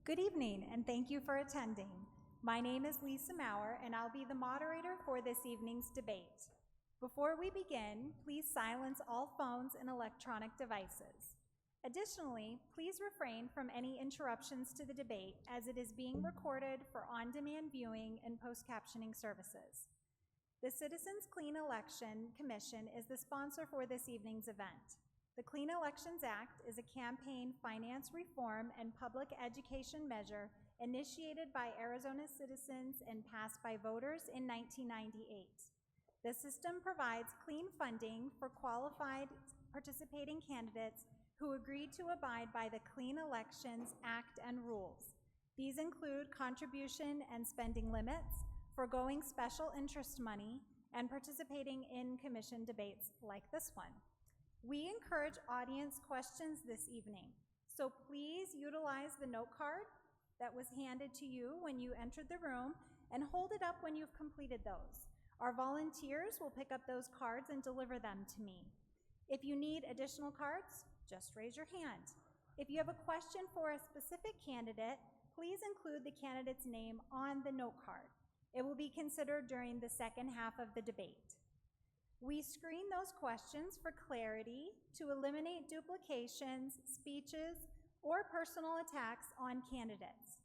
Good evening, and thank you for attending. My name is Lisa Maurer, and I'll be the moderator for this evening's debate. Before we begin, please silence all phones and electronic devices. Additionally, please refrain from any interruptions to the debate as it is being recorded for on-demand viewing and post-captioning services. The Citizens Clean Election Commission is the sponsor for this evening's event. The Clean Elections Act is a campaign finance reform and public education measure initiated by Arizona citizens and passed by voters in 1998. The system provides clean funding for qualified participating candidates who agreed to abide by the Clean Elections Act and rules. These include contribution and spending limits, foregoing special interest money, and participating in commission debates like this one. We encourage audience questions this evening, so please utilize the note card that was handed to you when you entered the room and hold it up when you've completed those. Our volunteers will pick up those cards and deliver them to me. If you need additional cards, just raise your hand. If you have a question for a specific candidate, please include the candidate's name on the note card. It will be considered during the second half of the debate. We screen those questions for clarity to eliminate duplications, speeches, or personal attacks on candidates.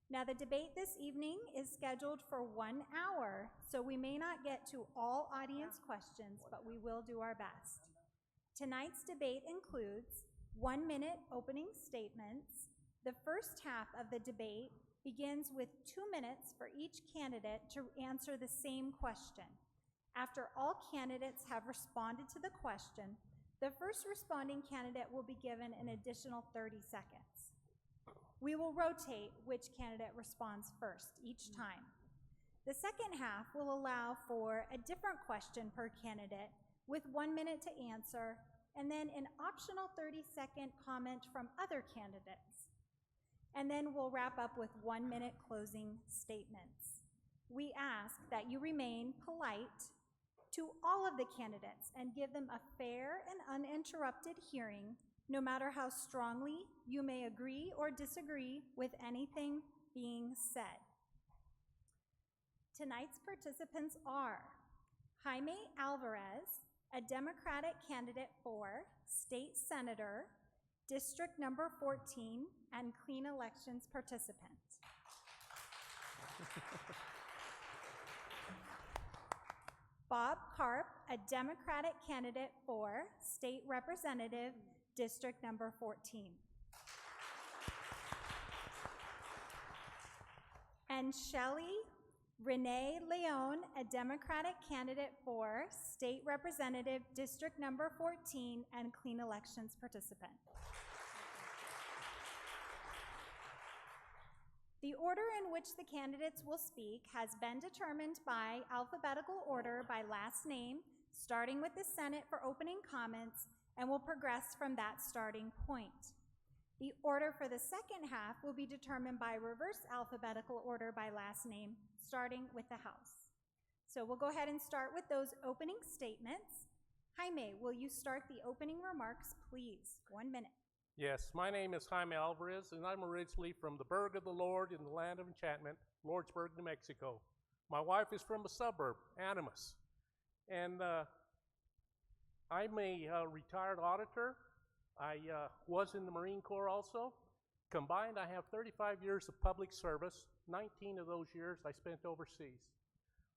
Now, the debate this evening is scheduled for 1 hour, so we may not get to all audience questions, but we will do our best. Tonight's debate includes 1-minute opening statements. The first half of the debate begins with 2 minutes for each candidate to answer the same question. After all candidates have responded to the question, the first responding candidate will be given an additional 30 seconds. We will rotate which candidate responds first each time. The second half will allow for a different question per candidate with 1 minute to answer, and then an optional 30-second comment from other candidates. And then we'll wrap up with 1-minute closing statements. We ask that you remain polite to all of the candidates and give them a fair and uninterrupted hearing, no matter how strongly you may agree or disagree with anything being said. Tonight's participants are Jaime Alvarez, a Democratic candidate for State Senator, District Number 14, and Clean Elections participant. Bob Karp, a Democratic candidate for State Representative, District Number 14. And Shelley Renee Leon, a Democratic candidate for State Representative, District Number 14, and Clean Elections participant. The order in which the candidates will speak has been determined by alphabetical order by last name, starting with the Senate for opening comments, and will progress from that starting point. The order for the second half will be determined by reverse alphabetical order by last name, starting with the House. So we'll go ahead and start with those opening statements. Jaime, will you start the opening remarks, please? 1 minute. Yes, my name is Jaime Alvarez, and I'm originally from the Burg of the Lord in the land of enchantment, Lordsburg, New Mexico. My wife is from a suburb, Animas. And I'm a retired auditor. I was in the Marine Corps also. Combined, I have 35 years of public service. 19 of those years I spent overseas.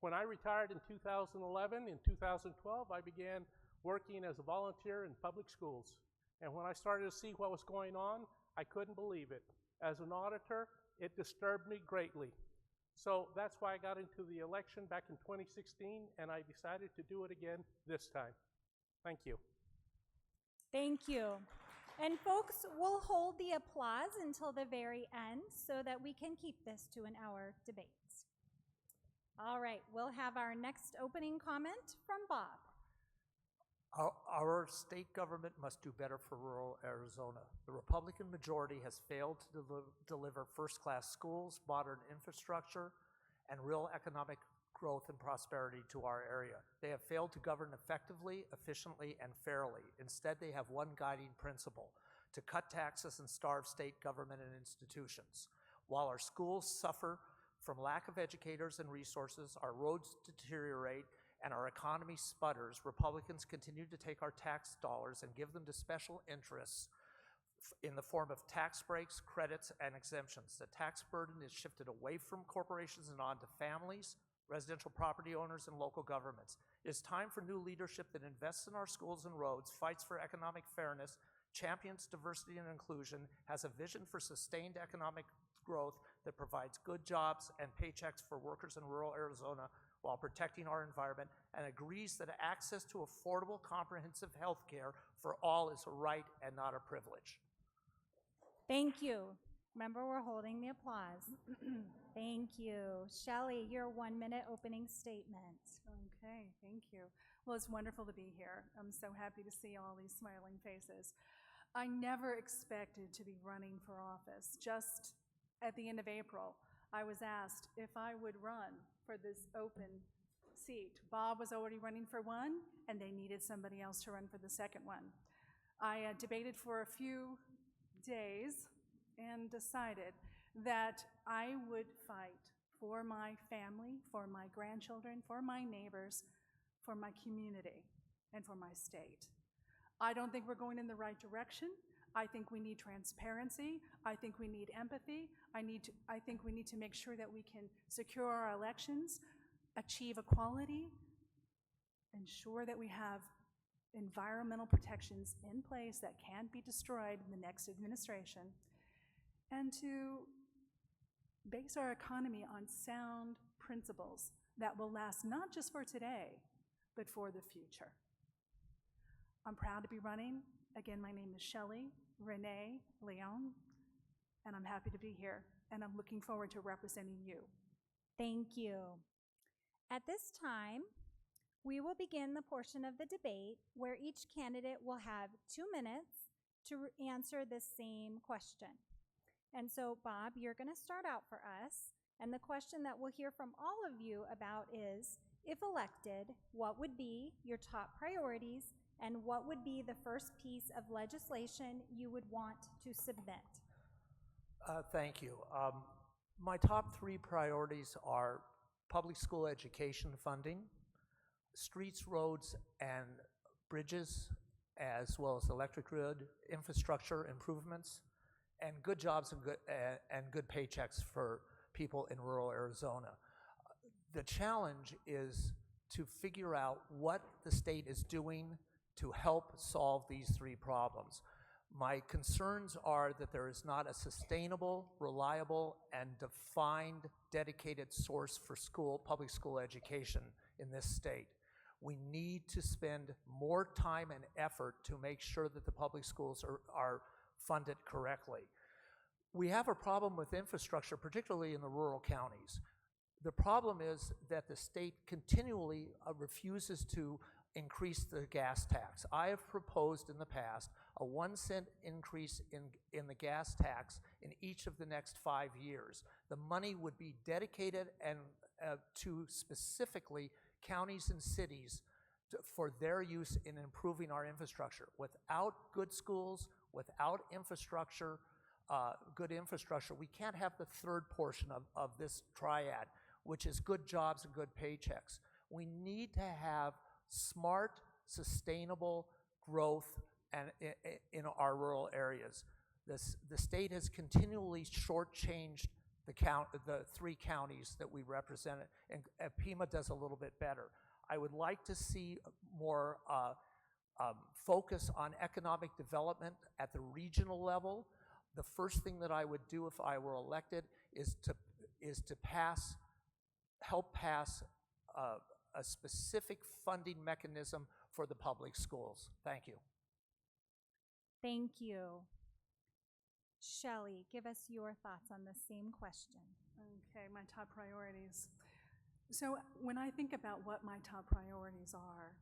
When I retired in 2011, in 2012, I began working as a volunteer in public schools. And when I started to see what was going on, I couldn't believe it. As an auditor, it disturbed me greatly. So that's why I got into the election back in 2016, and I decided to do it again this time. Thank you. Thank you. And folks, we'll hold the applause until the very end so that we can keep this to an hour debates. All right, we'll have our next opening comment from Bob. Our state government must do better for rural Arizona. The Republican majority has failed to deliver first-class schools, modern infrastructure, and real economic growth and prosperity to our area. They have failed to govern effectively, efficiently, and fairly. Instead, they have one guiding principle: to cut taxes and starve state government and institutions. While our schools suffer from lack of educators and resources, our roads deteriorate, and our economy sputters, Republicans continue to take our tax dollars and give them to special interests in the form of tax breaks, credits, and exemptions. The tax burden is shifted away from corporations and onto families, residential property owners, and local governments. It is time for new leadership that invests in our schools and roads, fights for economic fairness, champions diversity and inclusion, has a vision for sustained economic growth that provides good jobs and paychecks for workers in rural Arizona while protecting our environment, and agrees that access to affordable, comprehensive health care for all is a right and not a privilege. Thank you. Remember, we're holding the applause. Thank you. Shelley, your 1-minute opening statement. Okay, thank you. Well, it's wonderful to be here. I'm so happy to see all these smiling faces. I never expected to be running for office. Just at the end of April, I was asked if I would run for this open seat. Bob was already running for one, and they needed somebody else to run for the second one. I debated for a few days and decided that I would fight for my family, for my grandchildren, for my neighbors, for my community, and for my state. I don't think we're going in the right direction. I think we need transparency. I think we need empathy. I think we need to make sure that we can secure our elections, achieve equality, ensure that we have environmental protections in place that can't be destroyed in the next administration, and to base our economy on sound principles that will last not just for today, but for the future. I'm proud to be running. Again, my name is Shelley Renee Leon, and I'm happy to be here, and I'm looking forward to representing you. Thank you. At this time, we will begin the portion of the debate where each candidate will have 2 minutes to answer the same question. And so, Bob, you're going to start out for us, and the question that we'll hear from all of you about is, if elected, what would be your top priorities, and what would be the first piece of legislation you would want to submit? Thank you. My top 3 priorities are public school education funding, streets, roads, and bridges, as well as electric grid infrastructure improvements, and good jobs and good paychecks for people in rural Arizona. The challenge is to figure out what the state is doing to help solve these 3 problems. My concerns are that there is not a sustainable, reliable, and defined, dedicated source for public school education in this state. We need to spend more time and effort to make sure that the public schools are funded correctly. We have a problem with infrastructure, particularly in the rural counties. The problem is that the state continually refuses to increase the gas tax. I have proposed in the past a 1-cent increase in the gas tax in each of the next 5 years. The money would be dedicated and to specifically counties and cities for their use in improving our infrastructure. Without good schools, without infrastructure, good infrastructure, we can't have the third portion of this triad, which is good jobs and good paychecks. We need to have smart, sustainable growth in our rural areas. The state has continually shortchanged the 3 counties that we represent, and Pima does a little bit better. I would like to see more focus on economic development at the regional level. The first thing that I would do if I were elected is to help pass a specific funding mechanism for the public schools. Thank you. Thank you. Shelley, give us your thoughts on the same question. Okay, my top priorities. So when I think about what my top priorities are,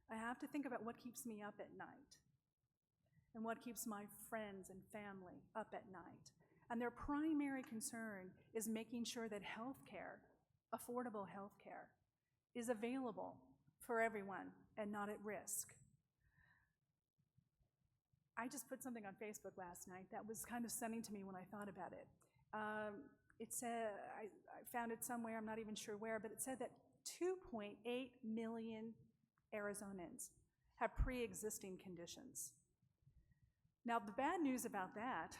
I have to think about what keeps me up at night and what keeps my friends and family up at night. And their primary concern is making sure that healthcare, affordable healthcare, is available for everyone and not at risk. I just put something on Facebook last night that was kind of stunning to me when I thought about it. It said, I found it somewhere, I'm not even sure where, but it said that 2.8 million Arizonans have pre-existing conditions. Now, the bad news about that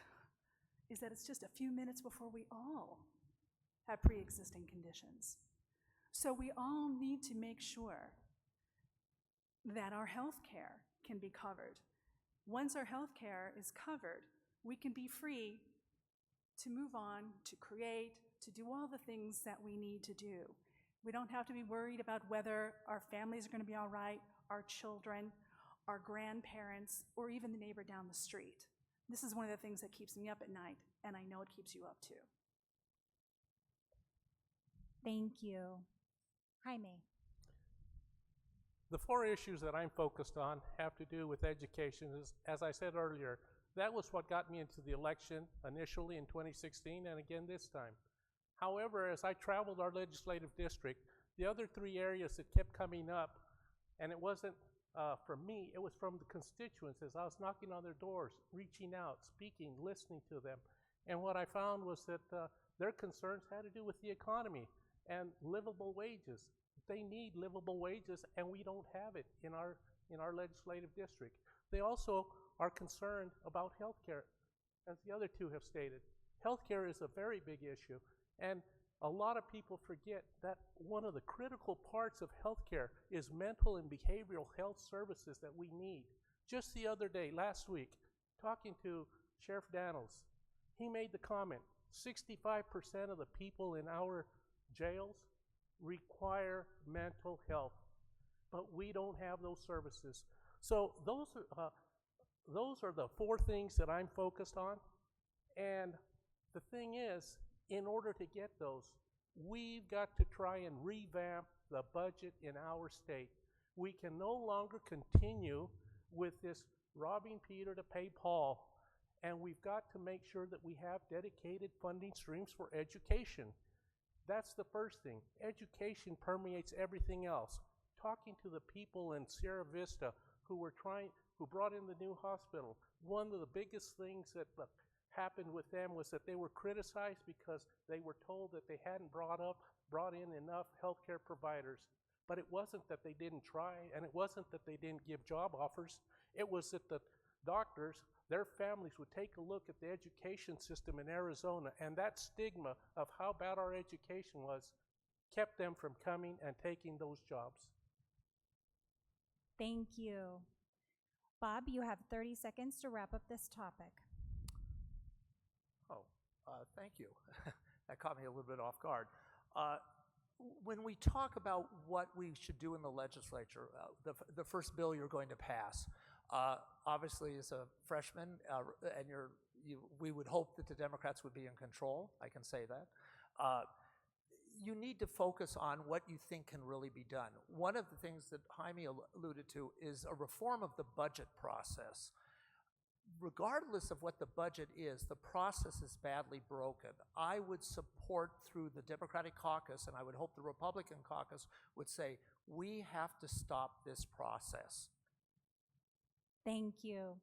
is that it's just a few minutes before we all have pre-existing conditions. So we all need to make sure that our health care can be covered. Once our health care is covered, we can be free to move on, to create, to do all the things that we need to do. We don't have to be worried about whether our families are going to be all right, our children, our grandparents, or even the neighbor down the street. This is one of the things that keeps me up at night, and I know it keeps you up too. Thank you. Jaime. The 4 issues that I'm focused on have to do with education. As I said earlier, that was what got me into the election initially in 2016 and again this time. However, as I traveled our legislative district, the other 3 areas that kept coming up, and it wasn't from me, it was from the constituents as I was knocking on their doors, reaching out, speaking, listening to them. And what I found was that their concerns had to do with the economy and livable wages. They need livable wages, and we don't have it in our legislative district. They also are concerned about health care, as the other 2 have stated. Health care is a very big issue, and a lot of people forget that one of the critical parts of health care is mental and behavioral health services that we need. Just the other day, last week, talking to Sheriff Daniels, he made the comment, 65% of the people in our jails require mental health, but we don't have those services. So those are the 4 things that I'm focused on. And the thing is, in order to get those, we've got to try and revamp the budget in our state. We can no longer continue with this robbing Peter to pay Paul, and we've got to make sure that we have dedicated funding streams for education. That's the first thing. Education permeates everything else. Talking to the people in Sierra Vista who brought in the new hospital, one of the biggest things that happened with them was that they were criticized because they were told that they hadn't brought in enough healthcare providers. But it wasn't that they didn't try, and it wasn't that they didn't give job offers. It was that the doctors, their families would take a look at the education system in Arizona, and that stigma of how bad our education was kept them from coming and taking those jobs. Thank you. Bob, you have 30 seconds to wrap up this topic. Thank you. That caught me a little bit off guard. When we talk about what we should do in the legislature, the first bill you're going to pass, obviously as a freshman, and we would hope that the Democrats would be in control, I can say that. You need to focus on what you think can really be done. One of the things that Jaime alluded to is a reform of the budget process. Regardless of what the budget is, the process is badly broken. I would support through the Democratic caucus, and I would hope the Republican caucus would say, we have to stop this process. Thank you.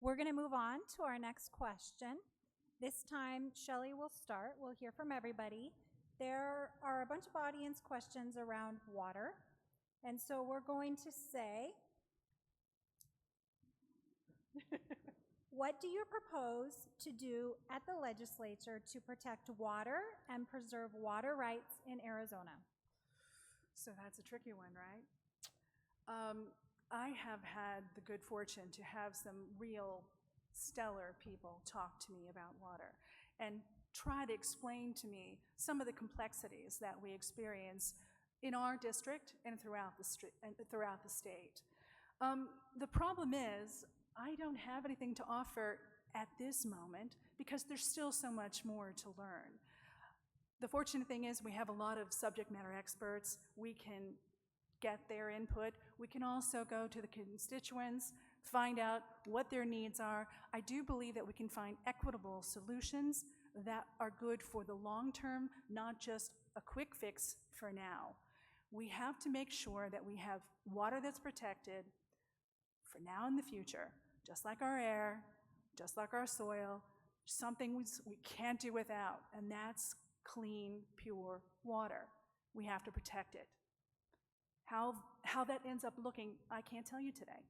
We're going to move on to our next question. This time, Shelley will start. We'll hear from everybody. There are a bunch of audience questions around water, and so we're going to say, what do you propose to do at the legislature to protect water and preserve water rights in Arizona? So that's a tricky one, right? I have had the good fortune to have some real stellar people talk to me about water and try to explain to me some of the complexities that we experience in our district and throughout the state. The problem is, I don't have anything to offer at this moment because there's still so much more to learn. The fortunate thing is we have a lot of subject matter experts. We can get their input. We can also go to the constituents, find out what their needs are. I do believe that we can find equitable solutions that are good for the long term, not just a quick fix for now. We have to make sure that we have water that's protected for now and the future, just like our air, just like our soil, something we can't do without, and that's clean, pure water. We have to protect it. How that ends up looking, I can't tell you today,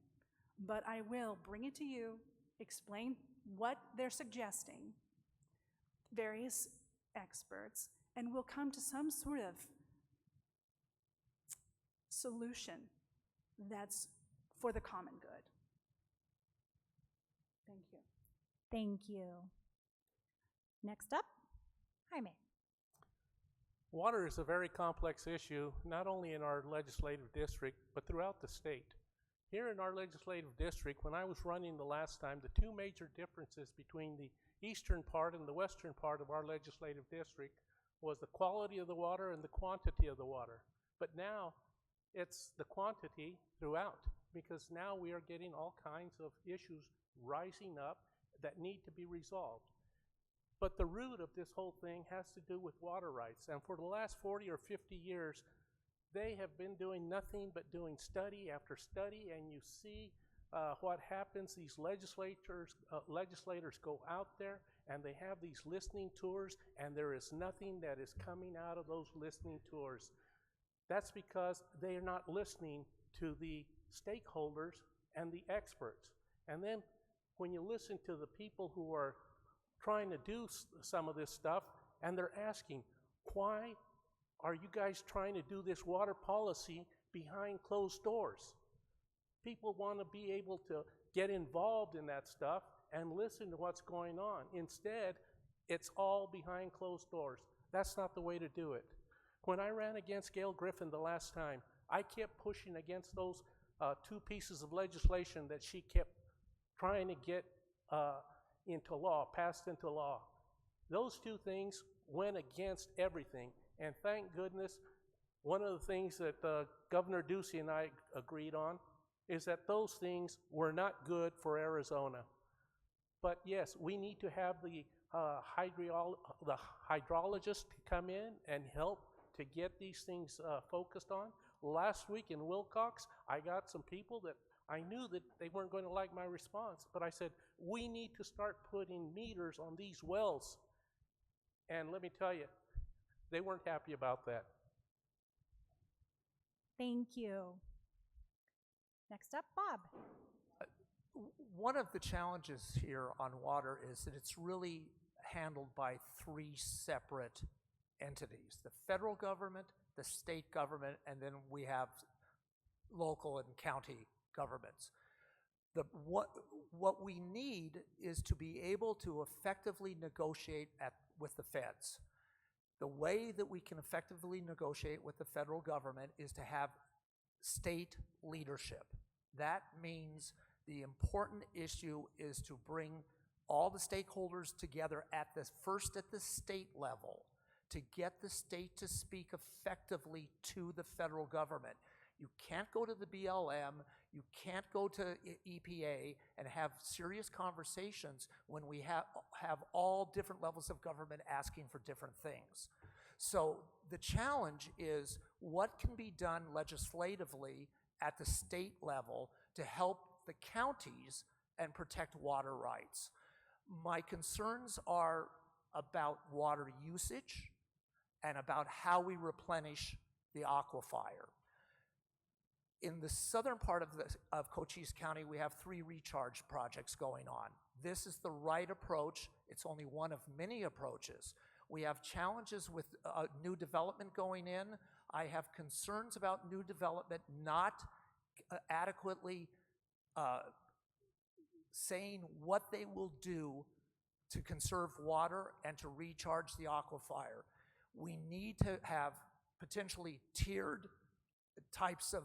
but I will bring it to you, explain what they're suggesting, various experts, and we'll come to some sort of solution that's for the common good. Thank you. Thank you. Next up, Jaime. Water is a very complex issue, not only in our legislative district, but throughout the state. Here in our legislative district, when I was running the last time, the two major differences between the eastern part and the western part of our legislative district was the quality of the water and the quantity of the water. But now, it's the quantity throughout, because now we are getting all kinds of issues rising up that need to be resolved. But the root of this whole thing has to do with water rights. And for the last 40 or 50 years, they have been doing nothing but doing study after study, and you see what happens. These legislators go out there and they have these listening tours, and there is nothing that is coming out of those listening tours. That's because they are not listening to the stakeholders and the experts. And then when you listen to the people who are trying to do some of this stuff, and they're asking, why are you guys trying to do this water policy behind closed doors? People want to be able to get involved in that stuff and listen to what's going on. Instead, it's all behind closed doors. That's not the way to do it. When I ran against Gail Griffin the last time, I kept pushing against those two pieces of legislation that she kept trying to get into law, passed into law. Those two things went against everything. And thank goodness, one of the things that Governor Ducey and I agreed on is that those things were not good for Arizona. But yes, we need to have the hydrologist come in and help to get these things focused on. Last week in Wilcox, I got some people that I knew that they weren't going to like my response, but I said, we need to start putting meters on these wells. And let me tell you, they weren't happy about that. Thank you. Next up, Bob. One of the challenges here on water is that it's really handled by three separate entities: the federal government, the state government, and then we have local and county governments. What we need is to be able to effectively negotiate with the feds. The way that we can effectively negotiate with the federal government is to have state leadership. That means the important issue is to bring all the stakeholders together at the state level to get the state to speak effectively to the federal government. You can't go to the BLM, you can't go to EPA and have serious conversations when we have all different levels of government asking for different things. So the challenge is what can be done legislatively at the state level to help the counties and protect water rights. My concerns are about water usage and about how we replenish the aquifer. In the southern part of Cochise County, we have 3 recharge projects going on. This is the right approach. It's only one of many approaches. We have challenges with new development going in. I have concerns about new development not adequately saying what they will do to conserve water and to recharge the aquifer. We need to have potentially tiered types of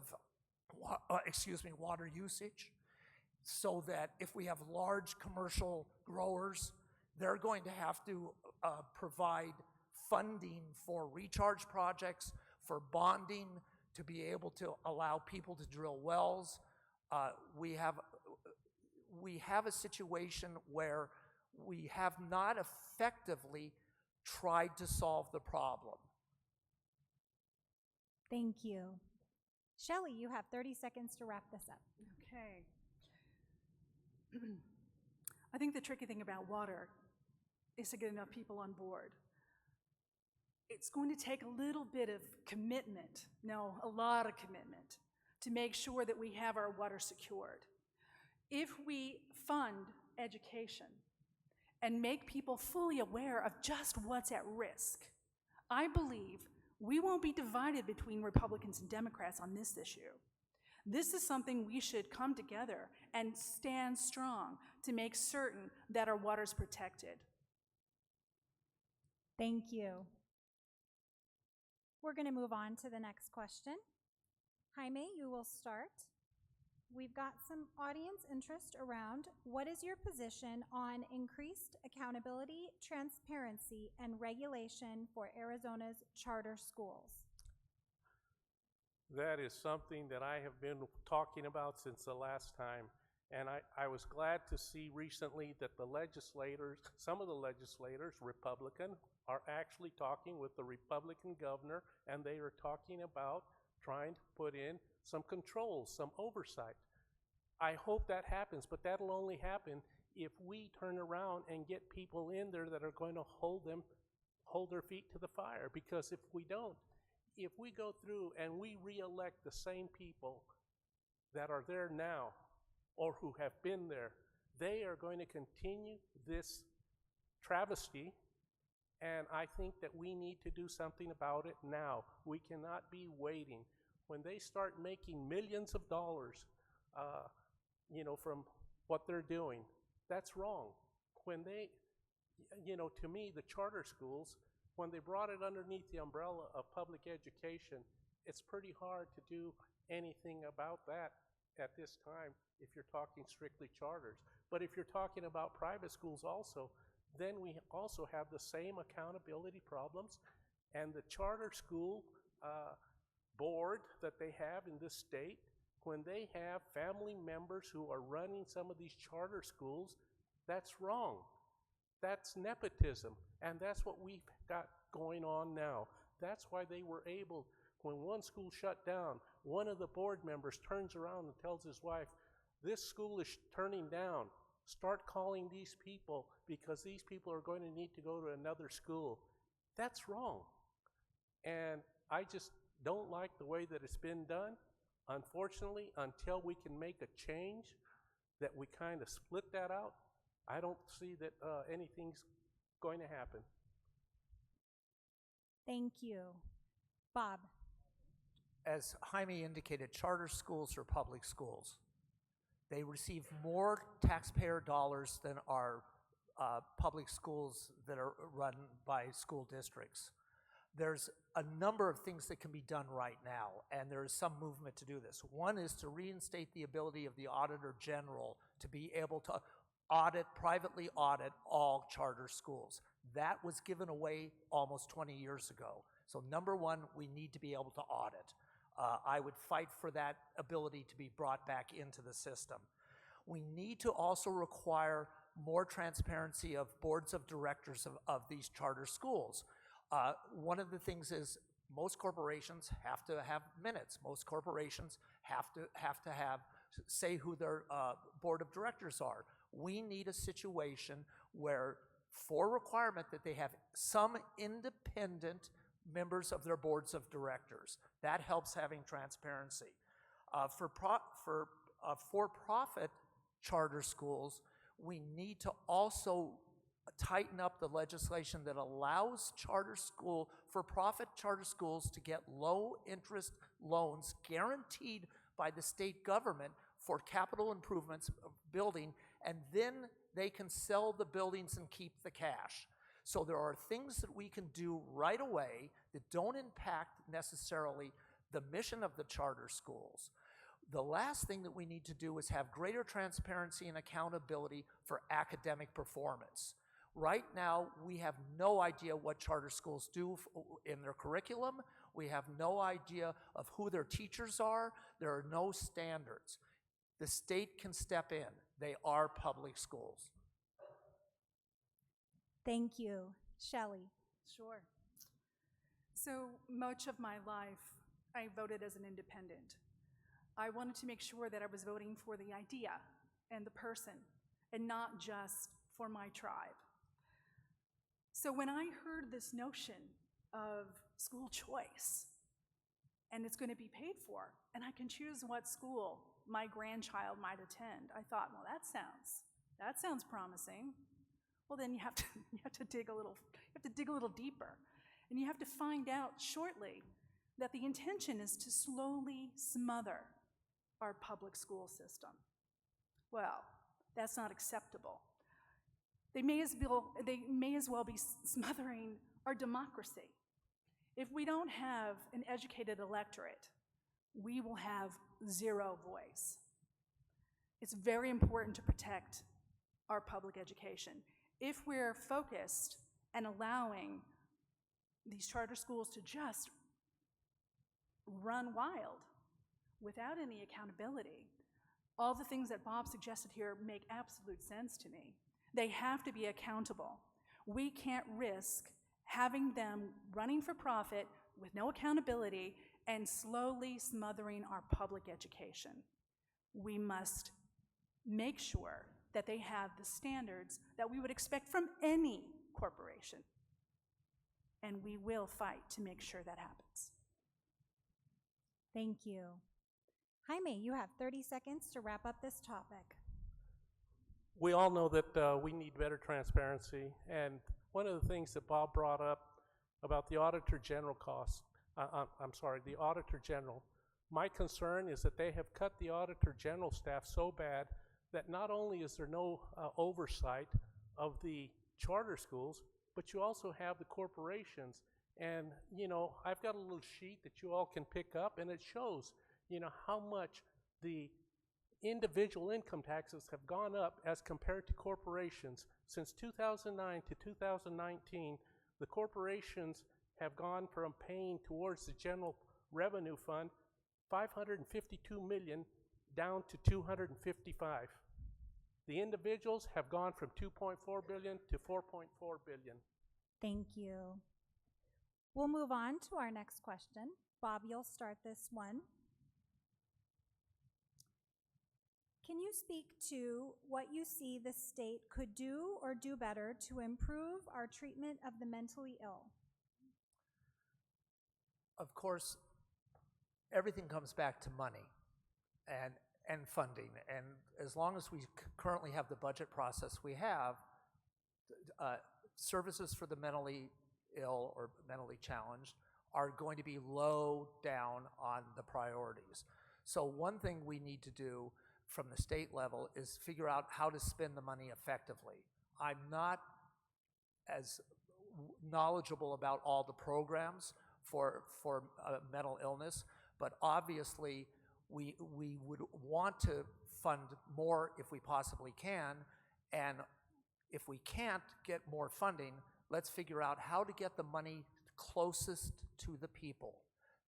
water usage, so that if we have large commercial growers, they're going to have to provide funding for recharge projects, for bonding, to be able to allow people to drill wells. We have a situation where we have not effectively tried to solve the problem. Thank you. Shelley, you have 30 seconds to wrap this up. Okay. I think the tricky thing about water is to get enough people on board. it's going to take a little bit of commitment, no, a lot of commitment, to make sure that we have our water secured. If we fund education and make people fully aware of just what's at risk, I believe we won't be divided between Republicans and Democrats on this issue. This is something we should come together and stand strong to make certain that our water is protected. Thank you. We're going to move on to the next question. Jaime, you will start. We've got some audience interest around what is your position on increased accountability, transparency, and regulation for Arizona's charter schools? That is something that I have been talking about since the last time. And I was glad to see recently that the legislators, some of the legislators, Republican, are actually talking with the Republican governor, and they are talking about trying to put in some controls, some oversight. I hope that happens, but that'll only happen if we turn around and get people in there that are going to hold their feet to the fire. Because if we don't, if we go through and we re-elect the same people that are there now or who have been there, they are going to continue this travesty, and I think that we need to do something about it now. We cannot be waiting. When they start making millions of dollars, from what they're doing, that's wrong. When they, to me, the charter schools, when they brought it underneath the umbrella of public education, it's pretty hard to do anything about that at this time if you're talking strictly charters. But if you're talking about private schools also, then we also have the same accountability problems, and the charter school board that they have in this state, when they have family members who are running some of these charter schools, that's wrong. That's nepotism, and that's what we've got going on now. That's why they were able, when one school shut down, one of the board members turns around and tells his wife, this school is turning down. Start calling these people because these people are going to need to go to another school. That's wrong. And I just don't like the way that it's been done. Unfortunately, until we can make a change that we kind of split that out, I don't see that anything's going to happen. Thank you. Bob. As Jaime indicated, charter schools are public schools. They receive more taxpayer dollars than our public schools that are run by school districts. There's a number of things that can be done right now, and there is some movement to do this. One is to reinstate the ability of the Auditor General to be able to privately audit all charter schools. That was given away almost 20 years ago. So number one, we need to be able to audit. I would fight for that ability to be brought back into the system. We need to also require more transparency of boards of directors of these charter schools. One of the things is most corporations have to have minutes. Most corporations have to have say who their board of directors are. We need a situation where, for requirement, that they have some independent members of their boards of directors. That helps having transparency. For for-profit charter schools, we need to also tighten up the legislation that allows for-profit charter schools to get low-interest loans guaranteed by the state government for capital improvements of building, and then they can sell the buildings and keep the cash. So there are things that we can do right away that don't impact necessarily the mission of the charter schools. The last thing that we need to do is have greater transparency and accountability for academic performance. Right now, we have no idea what charter schools do in their curriculum. We have no idea of who their teachers are. There are no standards. The state can step in. They are public schools. Thank you. Shelley. Sure. So much of my life, I voted as an independent. I wanted to make sure that I was voting for the idea and the person, and not just for my tribe. So when I heard this notion of school choice, and it's going to be paid for, and I can choose what school my grandchild might attend. I thought, well, that sounds promising. Well, then you have to dig a little deeper, and you have to find out shortly that the intention is to slowly smother our public school system. Well, that's not acceptable. They may as well be smothering our democracy. If we don't have an educated electorate, we will have zero voice. It's very important to protect our public education. If we're focused and allowing these charter schools to just run wild without any accountability, all the things that Bob suggested here make absolute sense to me. They have to be accountable. We can't risk having them running for profit with no accountability and slowly smothering our public education. We must make sure that they have the standards that we would expect from any corporation. And we will fight to make sure that happens. Thank you. Jaime, you have 30 seconds to wrap up this topic. We all know that we need better transparency, and one of the things that Bob brought up about the Auditor General the Auditor General, my concern is that they have cut the Auditor General staff so bad that not only is there no oversight of the charter schools, but you also have the corporations. And, I've got a little sheet that you all can pick up, and it shows, how much the individual income taxes have gone up as compared to corporations. Since 2009 to 2019, the corporations have gone from paying towards the general revenue fund $552 million down to $255. The individuals have gone from $2.4 billion to $4.4 billion. Thank you. We'll move on to our next question. Bob, you'll start this one. Can you speak to what you see the state could do or do better to improve our treatment of the mentally ill? Of course, everything comes back to money and funding. And as long as we currently have the budget process we have, services for the mentally ill or mentally challenged are going to be low down on the priorities. So one thing we need to do from the state level is figure out how to spend the money effectively. I'm not as knowledgeable about all the programs for mental illness, but obviously we would want to fund more if we possibly can, and if we can't get more funding, let's figure out how to get the money closest to the people.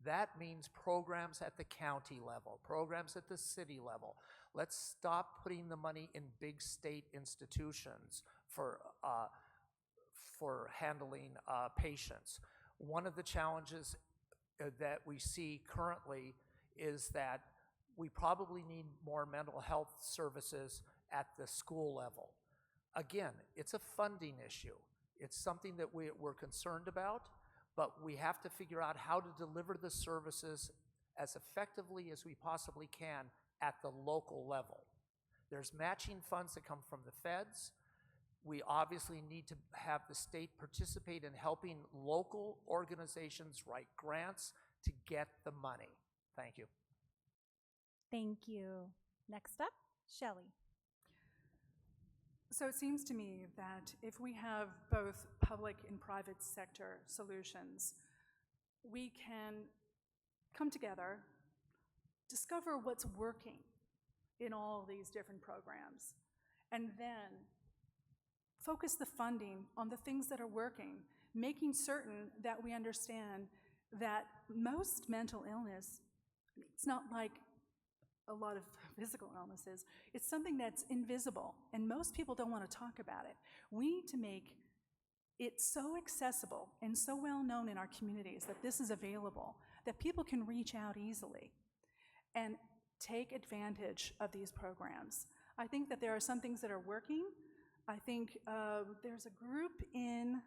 That means programs at the county level, programs at the city level. Let's stop putting the money in big state institutions for handling patients. One of the challenges that we see currently is that we probably need more mental health services at the school level. Again, it's a funding issue. It's something that we're concerned about, but we have to figure out how to deliver the services as effectively as we possibly can at the local level. There's matching funds that come from the feds. We obviously need to have the state participate in helping local organizations write grants to get the money. Thank you. Thank you. Next up, Shelley. So it seems to me that if we have both public and private sector solutions, we can come together, discover what's working in all these different programs, and then focus the funding on the things that are working, making certain that we understand that most mental illness, it's not like a lot of physical illnesses, it's something that's invisible, and most people don't want to talk about it. We need to make it so accessible and so well known in our communities that this is available, that people can reach out easily and take advantage of these programs. I think that there are some things that are working. I think there's a group in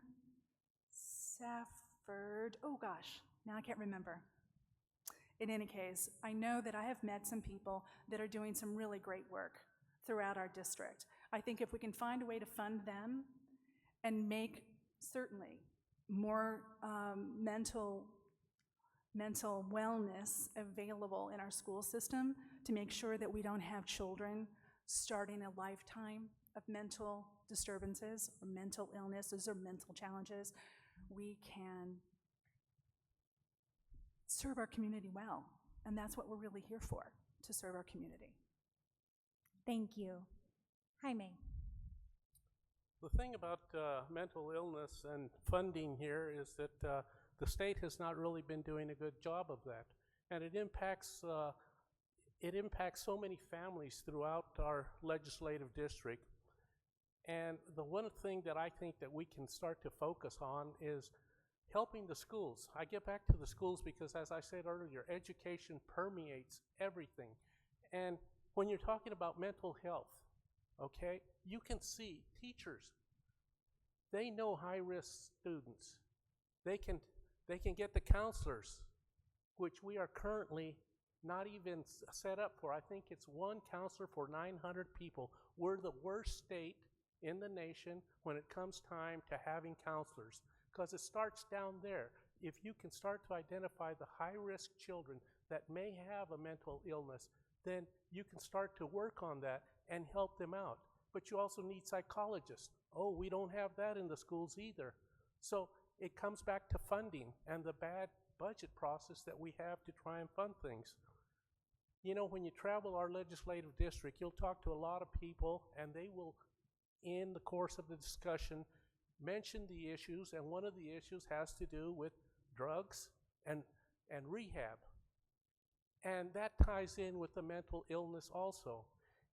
Oxford. Oh gosh, now I can't remember. In any case, I know that I have met some people that are doing some really great work throughout our district. I think if we can find a way to fund them and make certainly more mental wellness available in our school system to make sure that we don't have children starting a lifetime of mental disturbances or mental illnesses or mental challenges, we can serve our community well. And that's what we're really here for, to serve our community. Thank you. Jaime. The thing about mental illness and funding here is that the state has not really been doing a good job of that. And it impacts so many families throughout our legislative district. And the one thing that I think that we can start to focus on is helping the schools. I get back to the schools because, as I said earlier, education permeates everything. And when you're talking about mental health, okay, you can see teachers, they know high-risk students. They can get the counselors, which we are currently not even set up for. I think it's one counselor for 900 people. We're the worst state in the nation when it comes time to having counselors, because it starts down there. If you can start to identify the high-risk children that may have a mental illness, then you can start to work on that and help them out. But you also need psychologists. Oh, we don't have that in the schools either. So it comes back to funding and the bad budget process that we have to try and fund things. You know, when you travel our legislative district, you'll talk to a lot of people, and they will, in the course of the discussion, mention the issues, and one of the issues has to do with drugs and rehab. And that ties in with the mental illness also.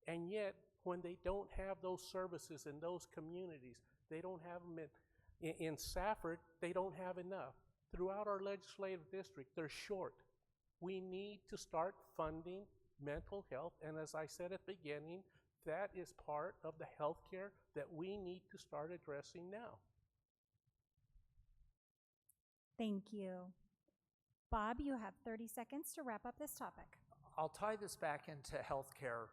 And yet, when they don't have those services in those communities, they don't have them in Safford, they don't have enough. Throughout our legislative district, they're short. We need to start funding mental health, and as I said at the beginning, that is part of the health care that we need to start addressing now. Thank you. Bob, you have 30 seconds to wrap up this topic. I'll tie this back into healthcare,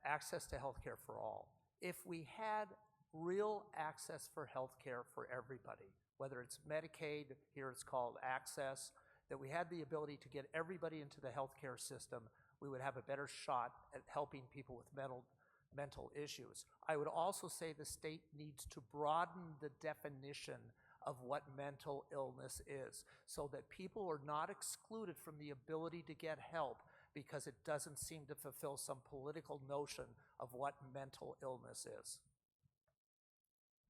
access to healthcare for all. If we had real access for healthcare for everybody, whether it's Medicaid, here it's called Access, that we had the ability to get everybody into the healthcare system, we would have a better shot at helping people with mental issues. I would also say the state needs to broaden the definition of what mental illness is so that people are not excluded from the ability to get help because it doesn't seem to fulfill some political notion of what mental illness is.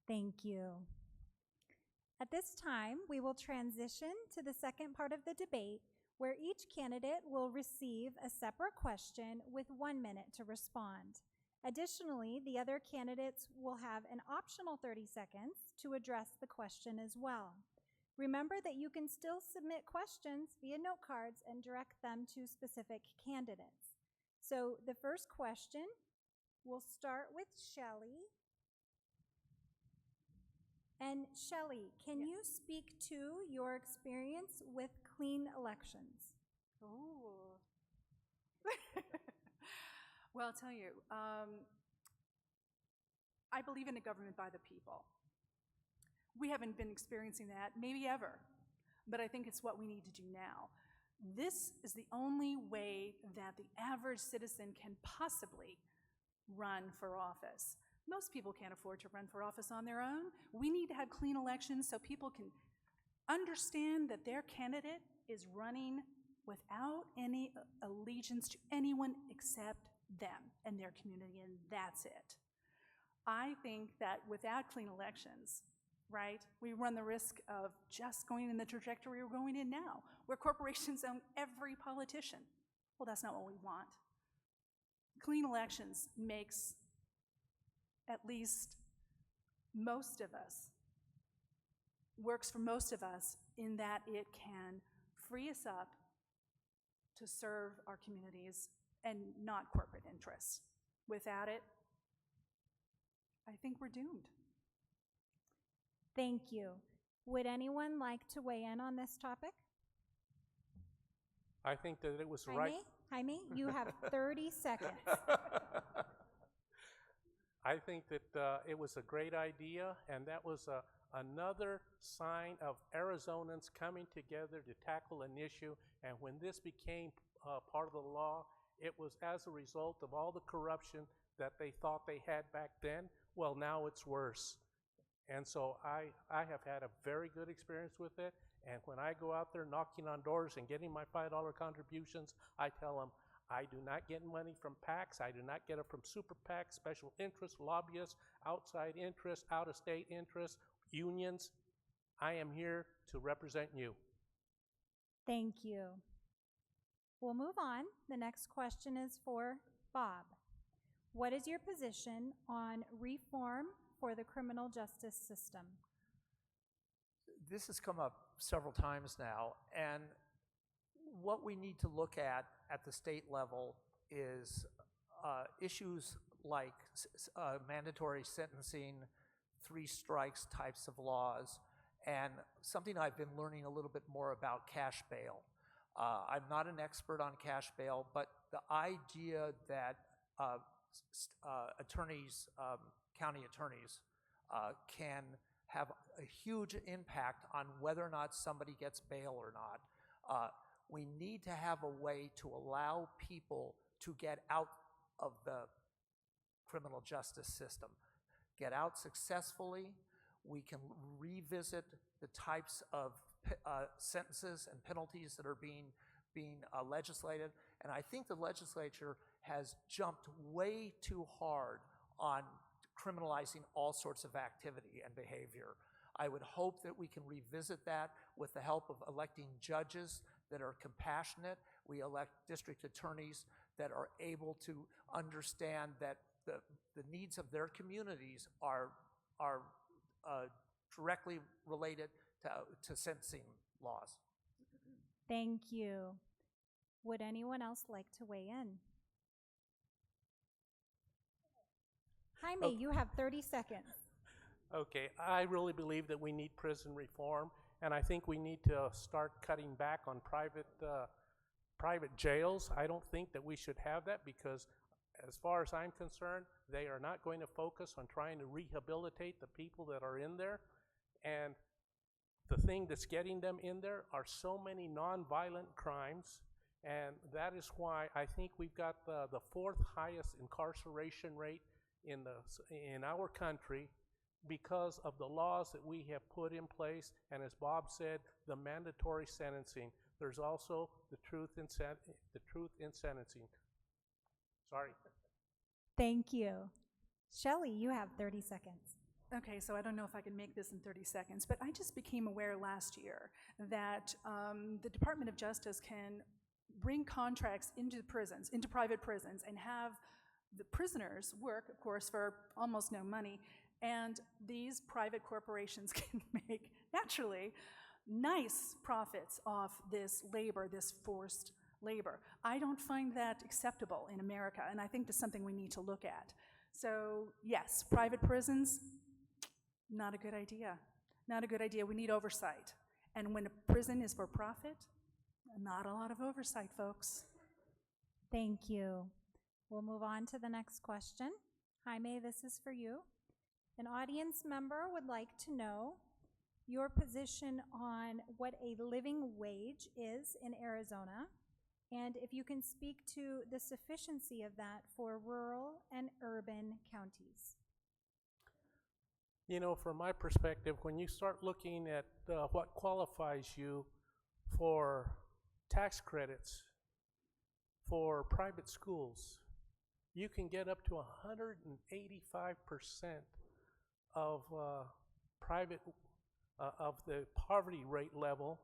Thank you. At this time, we will transition to the second part of the debate, where each candidate will receive a separate question with 1 minute to respond. Additionally, the other candidates will have an optional 30 seconds to address the question as well. Remember that you can still submit questions via note cards and direct them to specific candidates. So the first question, we'll start with Shelley. And Shelley, can you speak to your experience with clean elections? Ooh. Well, I'll tell you, I believe in a government by the people. We haven't been experiencing that, maybe ever, but I think it's what we need to do now. This is the only way that the average citizen can possibly run for office. Most people can't afford to run for office on their own. We need to have clean elections so people can understand that their candidate is running without any allegiance to anyone except them and their community, and that's it. I think that without clean elections, right, we run the risk of just going in the trajectory we're going in now, where corporations own every politician. Well, that's not what we want. Clean elections makes at least most of us, works for most of us in that it can free us up to serve our communities and not corporate interests. Without it, I think we're doomed. Thank you. Would anyone like to weigh in on this topic? I think that it was right. Jaime, you have 30 seconds. I think that it was a great idea, and that was another sign of Arizonans coming together to tackle an issue. And when this became part of the law, it was as a result of all the corruption that they thought they had back then. Well, now it's worse. And so I have had a very good experience with it. And when I go out there knocking on doors and getting my $5 contributions, I tell them, I do not get money from PACs. I do not get it from super PACs, special interests, lobbyists, outside interests, out-of-state interests, unions. I am here to represent you. Thank you. We'll move on. The next question is for Bob. What is your position on reform for the criminal justice system? This has come up several times now, and what we need to look at the state level is issues like mandatory sentencing, 3 strikes types of laws, and something I've been learning a little bit more about, cash bail. I'm not an expert on cash bail, but the idea that attorneys, county attorneys, can have a huge impact on whether or not somebody gets bail or not. We need to have a way to allow people to get out of the criminal justice system. Get out successfully. We can revisit the types of sentences and penalties that are being legislated. And I think the legislature has jumped way too hard on criminalizing all sorts of activity and behavior. I would hope that we can revisit that with the help of electing judges that are compassionate. We elect district attorneys that are able to understand that the needs of their communities are directly related to sentencing laws. Thank you. Would anyone else like to weigh in? Jaime, you have 30 seconds. Okay, I really believe that we need prison reform, and I think we need to start cutting back on private jails. I don't think that we should have that because, as far as I'm concerned, they are not going to focus on trying to rehabilitate the people that are in there. And the thing that's getting them in there are so many nonviolent crimes, and that is why I think we've got the 4th highest incarceration rate in our country because of the laws that we have put in place, and as Bob said, the mandatory sentencing. There's also the truth in sentencing. Sorry. Thank you. Shelley, you have 30 seconds. Okay, so I don't know if I can make this in 30 seconds, but I just became aware last year that the Department of Justice can bring contracts into prisons, into private prisons, and have the prisoners work, of course, for almost no money, and these private corporations can make, naturally, nice profits off this labor, this forced labor. I don't find that acceptable in America, and I think that's something we need to look at. So, yes, private prisons, not a good idea. Not a good idea. We need oversight. And when a prison is for profit, not a lot of oversight, folks. Thank you. We'll move on to the next question. Jaime, this is for you. An audience member would like to know your position on what a living wage is in Arizona, and if you can speak to the sufficiency of that for rural and urban counties. You know, from my perspective, when you start looking at what qualifies you for tax credits for private schools, you can get up to 185% of of the poverty rate level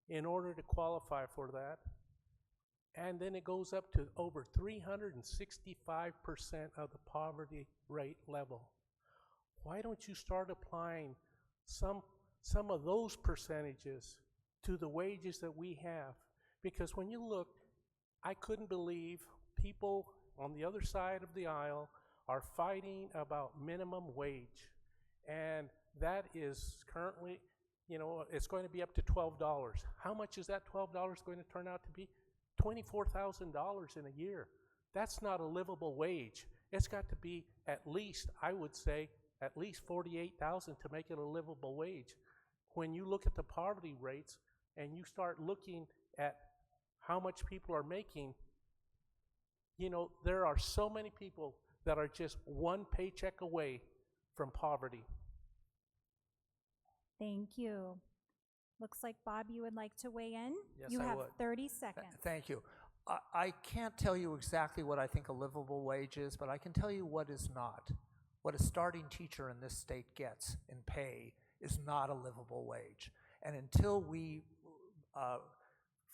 in order to qualify for that. And then it goes up to over 365% of the poverty rate level. Why don't you start applying some of those percentages to the wages that we have? Because when you look, I couldn't believe people on the other side of the aisle are fighting about minimum wage. And that is currently it's going to be up to $12. How much is that $12 going to turn out to be? $24,000 in a year. That's not a livable wage. It's got to be at least, I would say, at least $48,000 to make it a livable wage. When you look at the poverty rates and you start looking at how much people are making, there are so many people that are just one paycheck away from poverty. Thank you. Looks like, Bob, you would like to weigh in? Yes, You I have would. 30 seconds. Thank you. I can't tell you exactly what I think a livable wage is, but I can tell you what is not. What a starting teacher in this state gets in pay is not a livable wage. And until we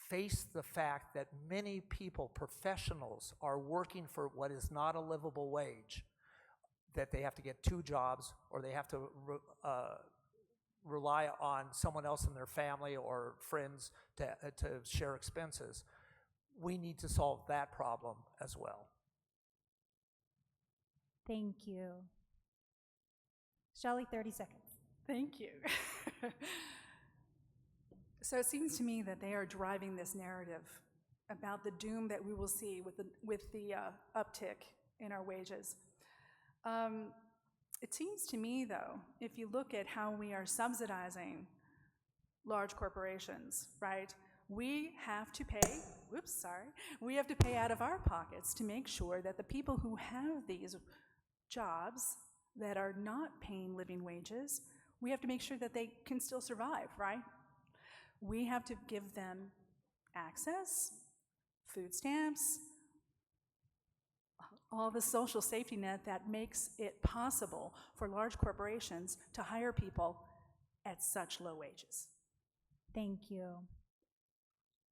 face the fact that many people, professionals, are working for what is not a livable wage, that they have to get 2 jobs or they have to rely on someone else in their family or friends to share expenses, we need to solve that problem as well. Thank you. Shelley, 30 seconds. Thank you. So it seems to me that they are driving this narrative about the doom that we will see with the uptick in our wages. It seems to me, though, if you look at how we are subsidizing large corporations, right? We have to pay, we have to pay out of our pockets to make sure that the people who have these jobs that are not paying living wages, we have to make sure that they can still survive, right? We have to give them access, food stamps, all the social safety net that makes it possible for large corporations to hire people at such low wages. Thank you.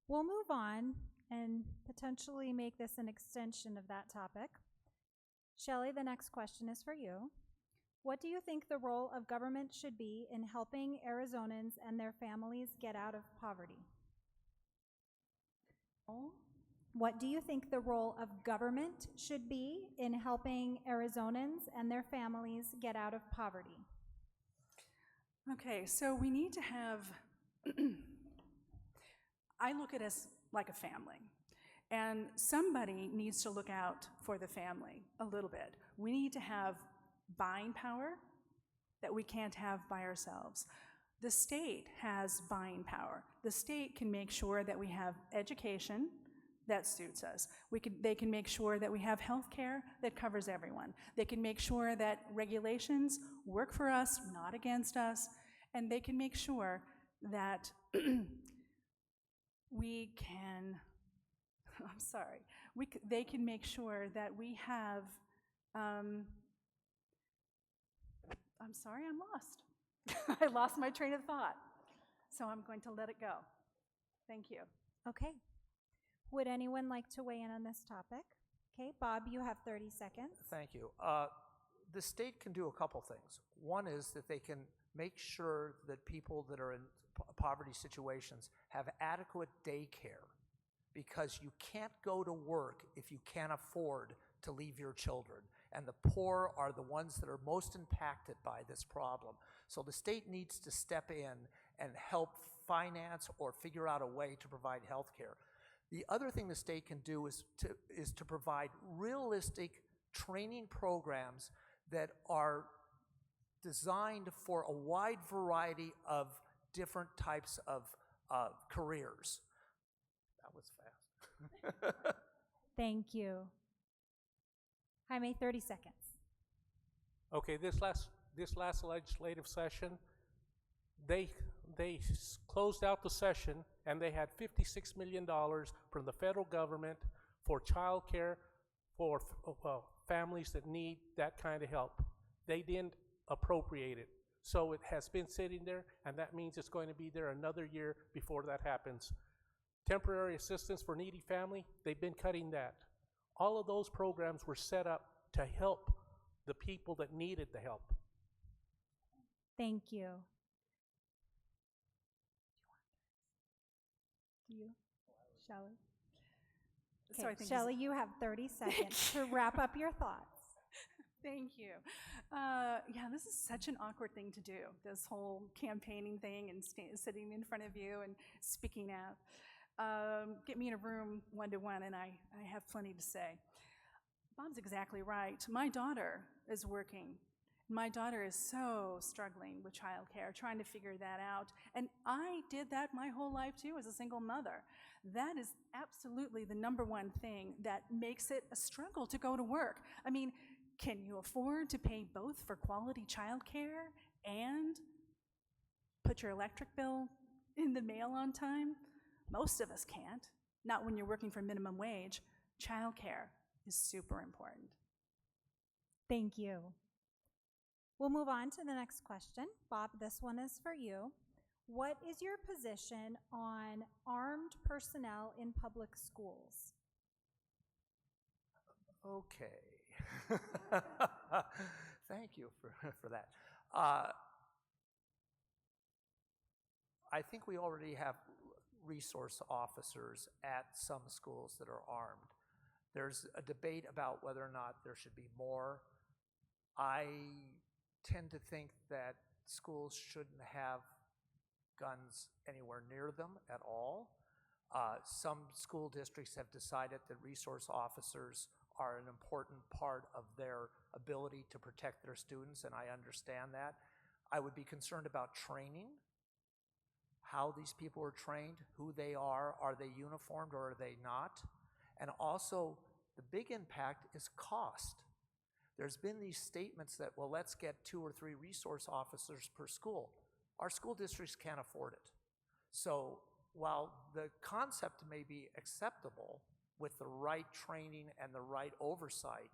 We'll move on and potentially make this an extension of that topic. Shelley, the next question is for you. What do you think the role of government should be in helping Arizonans and their families get out of poverty? What do you think the role of government should be in helping Arizonans and their families get out of poverty? Okay, so we need to have, I look at us like a family, and somebody needs to look out for the family a little bit. We need to have buying power that we can't have by ourselves. The state has buying power. The state can make sure that we have education that suits us. They can make sure that we have health care that covers everyone. They can make sure that regulations work for us, not against us, and they can make sure that we can, they can make sure that we have, I'm lost. I lost my train of thought, so I'm going to let it go. Thank you. Okay. Would anyone like to weigh in on this topic? Okay, Bob, you have 30 seconds. Thank you. The state can do a couple things. One is that they can make sure that people that are in poverty situations have adequate daycare, because you can't go to work if you can't afford to leave your children. And the poor are the ones that are most impacted by this problem. So the state needs to step in and help finance or figure out a way to provide health care. The other thing the state can do is to provide realistic training programs that are designed for a wide variety of different types of careers. That was fast. Thank you. Jaime, 30 seconds. Okay, this last legislative session, they closed out the session and they had $56 million from the federal government for child care for families that need that kind of help. They didn't appropriate it. So it has been sitting there, and that means it's going to be there another year before that happens. Temporary assistance for needy family, they've been cutting that. All of those programs were set up to help the people that needed the help. Thank you. Do you? Shelley? So I Okay, think Shelley, you have 30 seconds to wrap up your thoughts. Thank you. Yeah, this is such an awkward thing to do, this whole campaigning thing and sitting in front of you and speaking out. Get me in a room one-to-one and I have plenty to say. Bob's exactly right. My daughter is working. My daughter is so struggling with childcare, trying to figure that out. And I did that my whole life too as a single mother. That is absolutely the number one thing that makes it a struggle to go to work. I mean, can you afford to pay both for quality childcare and put your electric bill in the mail on time? Most of us can't. Not when you're working for minimum wage. Childcare is super important. Thank you. We'll move on to the next question. Bob, this one is for you. What is your position on armed personnel in public schools? Okay. Thank you for that. I think we already have resource officers at some schools that are armed. There's a debate about whether or not there should be more. I tend to think that schools shouldn't have guns anywhere near them at all. Some school districts have decided that resource officers are an important part of their ability to protect their students, and I understand that. I would be concerned about training, how these people are trained, who they are they uniformed or are they not? And also, the big impact is cost. There's been these statements that, well, let's get 2 or 3 resource officers per school. Our school districts can't afford it. So while the concept may be acceptable with the right training and the right oversight,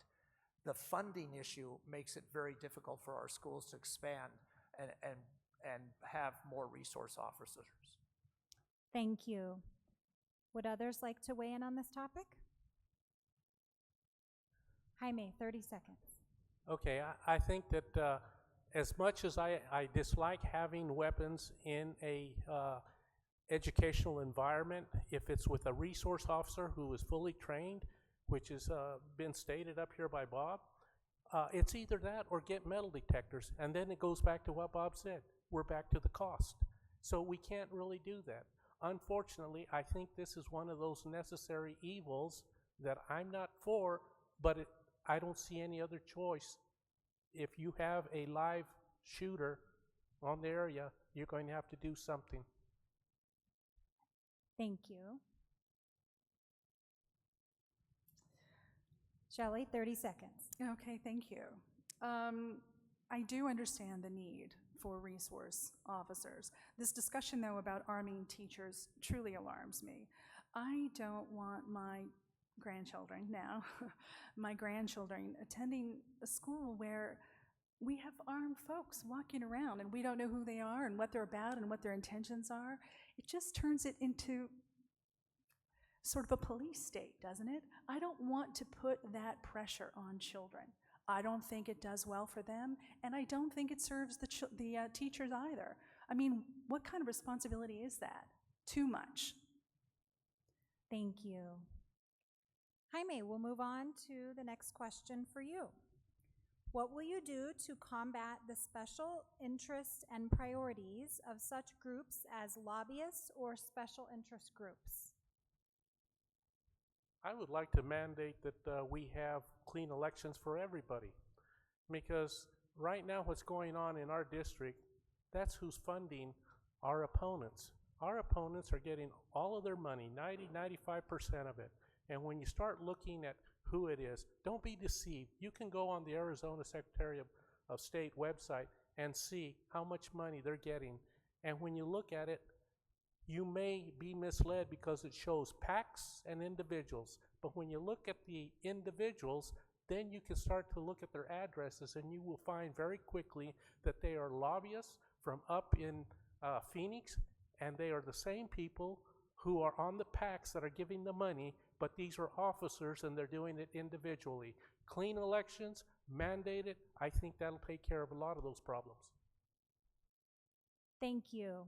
the funding issue makes it very difficult for our schools to expand and have more resource officers. Thank you. Would others like to weigh in on this topic? Jaime, 30 seconds. Okay, I think that as much as I dislike having weapons in a educational environment, if it's with a resource officer who is fully trained, which has been stated up here by Bob, it's either that or get metal detectors. And then it goes back to what Bob said. We're back to the cost. So we can't really do that. Unfortunately, I think this is one of those necessary evils that I'm not for, but I don't see any other choice. If you have a live shooter on the area, you're going to have to do something. Thank you. Shelley, 30 seconds. Okay, thank you. I do understand the need for resource officers. This discussion, though, about arming teachers truly alarms me. I don't want my grandchildren now, my grandchildren attending a school where we have armed folks walking around and we don't know who they are and what they're about and what their intentions are. It just turns it into sort of a police state, doesn't it? I don't want to put that pressure on children. I don't think it does well for them, and I don't think it serves the teachers either. I mean, what kind of responsibility is that? Too much. Thank you. Jaime, we'll move on to the next question for you. What will you do to combat the special interests and priorities of such groups as lobbyists or special interest groups? I would like to mandate that we have clean elections for everybody, because right now what's going on in our district, that's who's funding our opponents. Our opponents are getting all of their money, 95% of it. And when you start looking at who it is, don't be deceived. You can go on the Arizona Secretary of State website and see how much money they're getting. And when you look at it, you may be misled because it shows PACs and individuals. But when you look at the individuals, then you can start to look at their addresses, and you will find very quickly that they are lobbyists from up in Phoenix, and they are the same people who are on the PACs that are giving the money, but these are officers and they're doing it individually. Clean elections, mandated, I think that'll take care of a lot of those problems. Thank you.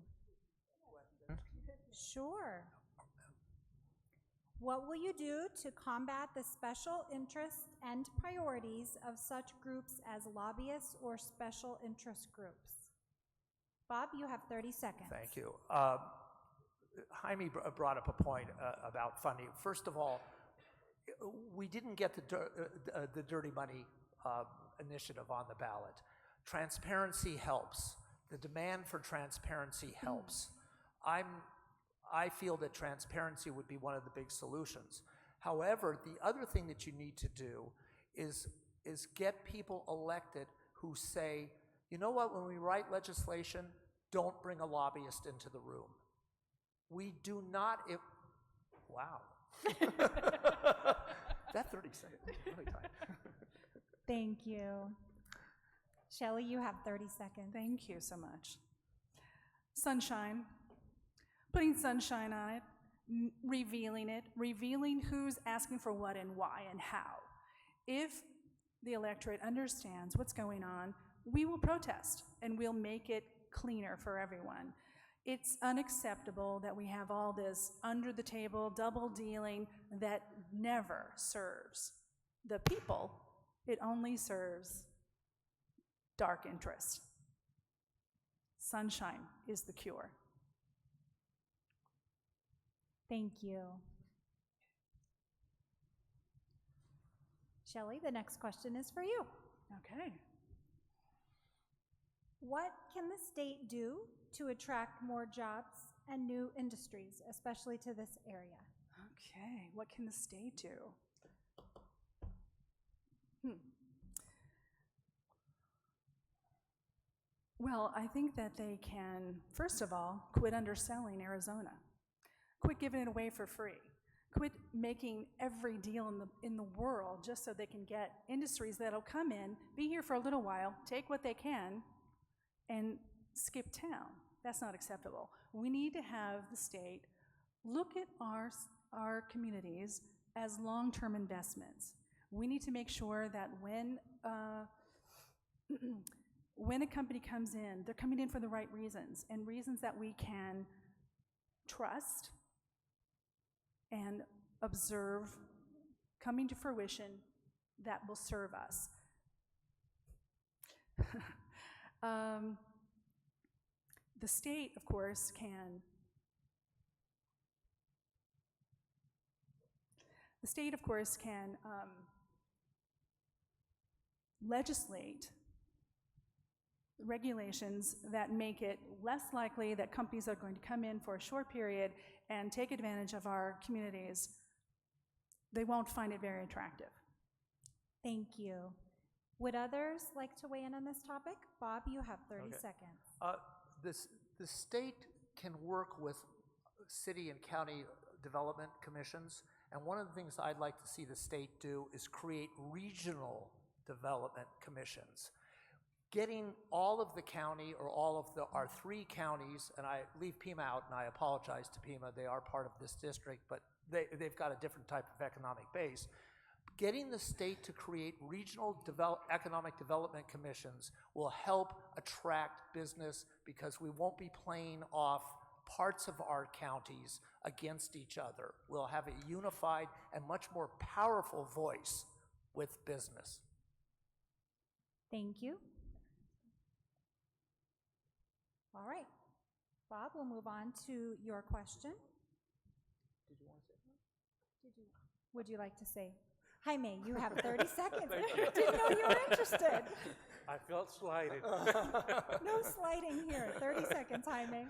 Sure. What will you do to combat the special interests and priorities of such groups as lobbyists or special interest groups? Bob, you have 30 seconds. Thank you. Jaime brought up a point about funding. First of all, we didn't get the dirty money initiative on the ballot. Transparency helps. The demand for transparency helps. I feel that transparency would be one of the big solutions. However, the other thing that you need to do is get people elected who say, you know what, when we write legislation, don't bring a lobbyist into the room. We do not, wow. That 30 seconds, really tight. Thank you. Shelley, you have 30 seconds. Thank you so much. Sunshine, putting sunshine on it, revealing who's asking for what and why and how. If the electorate understands what's going on, we will protest and we'll make it cleaner for everyone. It's unacceptable that we have all this under the table double dealing that never serves the people. It only serves dark interests. Sunshine is the cure. Thank you. Shelley, the next question is for you. Okay. What can the state do to attract more jobs and new industries, especially to this area? Okay, what can the state do? Well, I think that they can, first of all, quit underselling Arizona. Quit giving it away for free. Quit making every deal in the world just so they can get industries that'll come in, be here for a little while, take what they can, and skip town. That's not acceptable. We need to have the state look at our communities as long-term investments. We need to make sure that when a company comes in, they're coming in for the right reasons, and reasons that we can trust and observe coming to fruition that will serve us. The state, of course, can legislate regulations that make it less likely that companies are going to come in for a short period and take advantage of our communities. They won't find it very attractive. Thank you. Would others like to weigh in on this topic? Bob, you have 30 seconds. The state can work with city and county development commissions, and one of the things I'd like to see the state do is create regional development commissions. Getting all of the county or all of our 3 counties, and I leave Pima out, and I apologize to Pima, they are part of this district, but they've got a different type of economic base. Getting the state to create regional economic development commissions will help attract business because we won't be playing off parts of our counties against each other. We'll have a unified and much more powerful voice with business. Thank you. All right. Bob, we'll move on to your question. Did you want to say something? Would you like to say? Jaime, you have 30 seconds. Thank you. Didn't know you were interested. I felt slighted. No sliding here. 30 seconds, Jaime.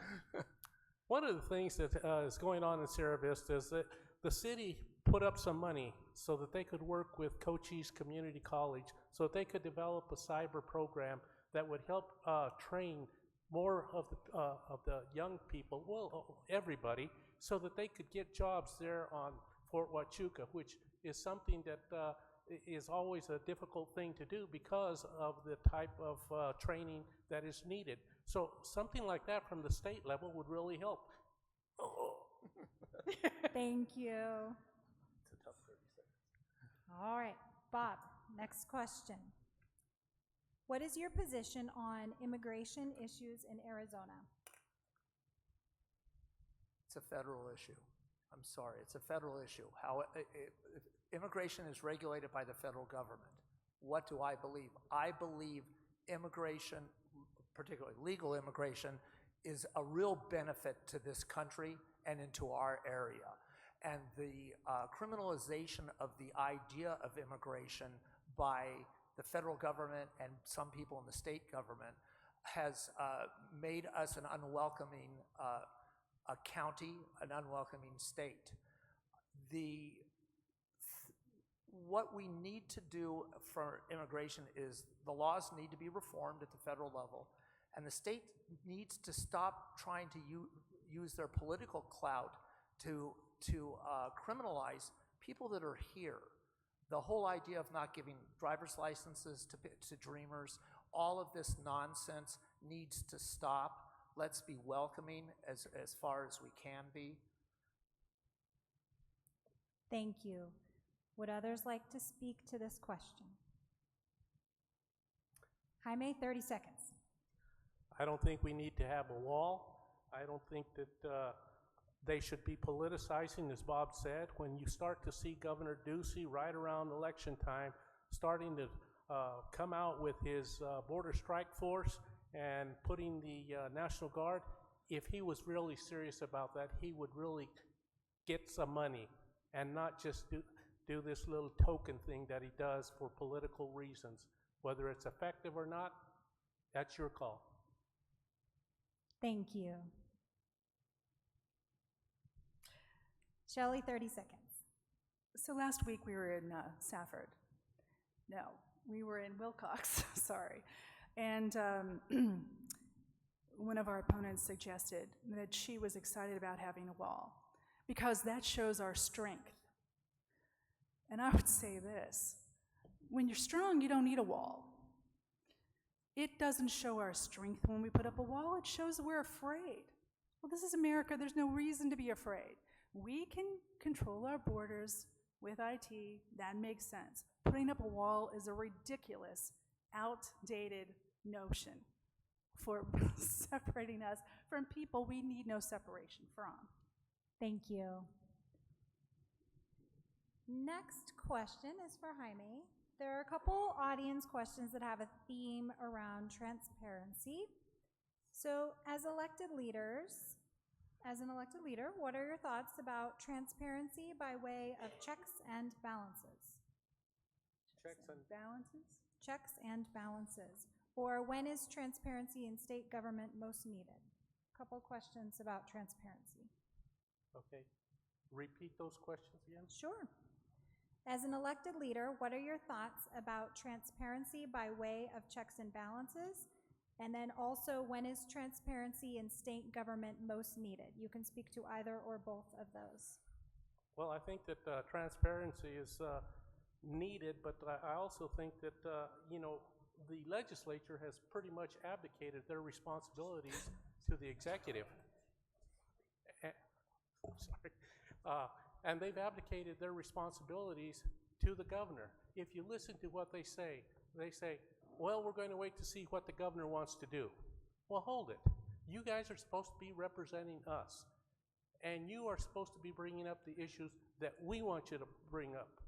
One of the things that is going on in Sierra Vista is that the city put up some money so that they could work with Cochise Community College so that they could develop a cyber program that would help train more of the young people, well, everybody, so that they could get jobs there on Fort Huachuca, which is something that is always a difficult thing to do because of the type of training that is needed. So something like that from the state level would really help. Thank you. It's a tough 30 seconds. All right. Bob, next question. What is your position on immigration issues in Arizona? It's a federal issue. I'm sorry, it's a federal issue. How immigration is regulated by the federal government. What do I believe? I believe immigration, particularly legal immigration, is a real benefit to this country and into our area. And the criminalization of the idea of immigration by the federal government and some people in the state government has made us an unwelcoming county, an unwelcoming state. What we need to do for immigration is the laws need to be reformed at the federal level, and the state needs to stop trying to use their political clout to criminalize people that are here. The whole idea of not giving driver's licenses to dreamers, all of this nonsense needs to stop. Let's be welcoming as far as we can be. Thank you. Would others like to speak to this question? Jaime, 30 seconds. I don't think we need to have a wall. I don't think that they should be politicizing, as Bob said. When you start to see Governor Ducey right around election time starting to come out with his border strike force and putting the National Guard, if he was really serious about that, he would really get some money and not just do this little token thing that he does for political reasons. Whether it's effective or not, that's your call. Thank you. Shelley, 30 seconds. So last week we were in Safford. No, we were in Wilcox, sorry. And one of our opponents suggested that she was excited about having a wall because that shows our strength. And I would say this, when you're strong, you don't need a wall. It doesn't show our strength when we put up a wall, it shows we're afraid. Well, this is America, there's no reason to be afraid. We can control our borders with IT, that makes sense. Putting up a wall is a ridiculous, outdated notion for separating us from people we need no separation from. Thank you. Next question is for Jaime. There are a couple audience questions that have a theme around transparency. So as an elected leader, what are your thoughts about transparency by way of checks and balances? Checks and balances? Checks and balances. Or when is transparency in state government most needed? A couple questions about transparency. Okay. Repeat those questions again. Sure. As an elected leader, what are your thoughts about transparency by way of checks and balances? And then also, when is transparency in state government most needed? You can speak to either or both of those. Well, I think that transparency is needed, but I also think that, the legislature has pretty much abdicated their responsibilities to the executive. And they've abdicated their responsibilities to the governor. If you listen to what they say, well, we're going to wait to see what the governor wants to do. Well, hold it. You guys are supposed to be representing us, and you are supposed to be bringing up the issues that we want you to bring up.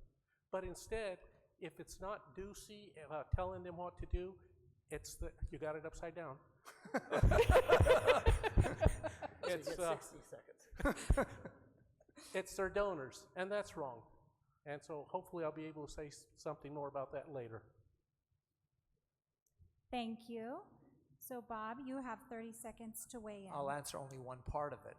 But instead, if it's not Ducey telling them what to do, you got it upside down. It's 60 seconds. It's their donors, and that's wrong. And so hopefully I'll be able to say something more about that later. Thank you. So Bob, you have 30 seconds to weigh in. I'll answer only one part of it.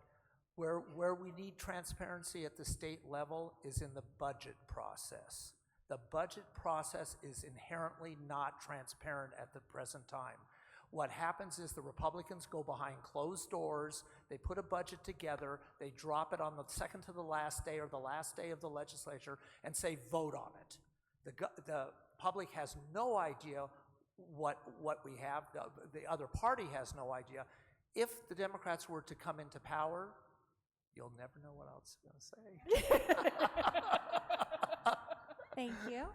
Where we need transparency at the state level is in the budget process. The budget process is inherently not transparent at the present time. What happens is the Republicans go behind closed doors, they put a budget together, they drop it on the second to the last day or the last day of the legislature and say, vote on it. The public has no idea what we have. The other party has no idea. If the Democrats were to come into power, you'll never know what I was going to say. Thank you.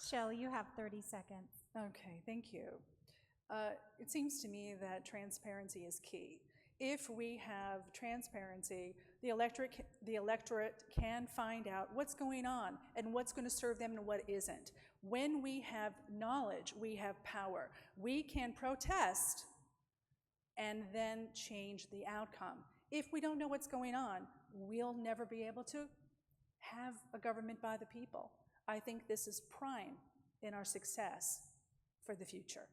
Shelley, you have 30 seconds. Okay, thank you. It seems to me that transparency is key. If we have transparency, the electorate can find out what's going on and what's going to serve them and what isn't. When we have knowledge, we have power. We can protest and then change the outcome. If we don't know what's going on, we'll never be able to have a government by the people. I think this is prime in our success for the future.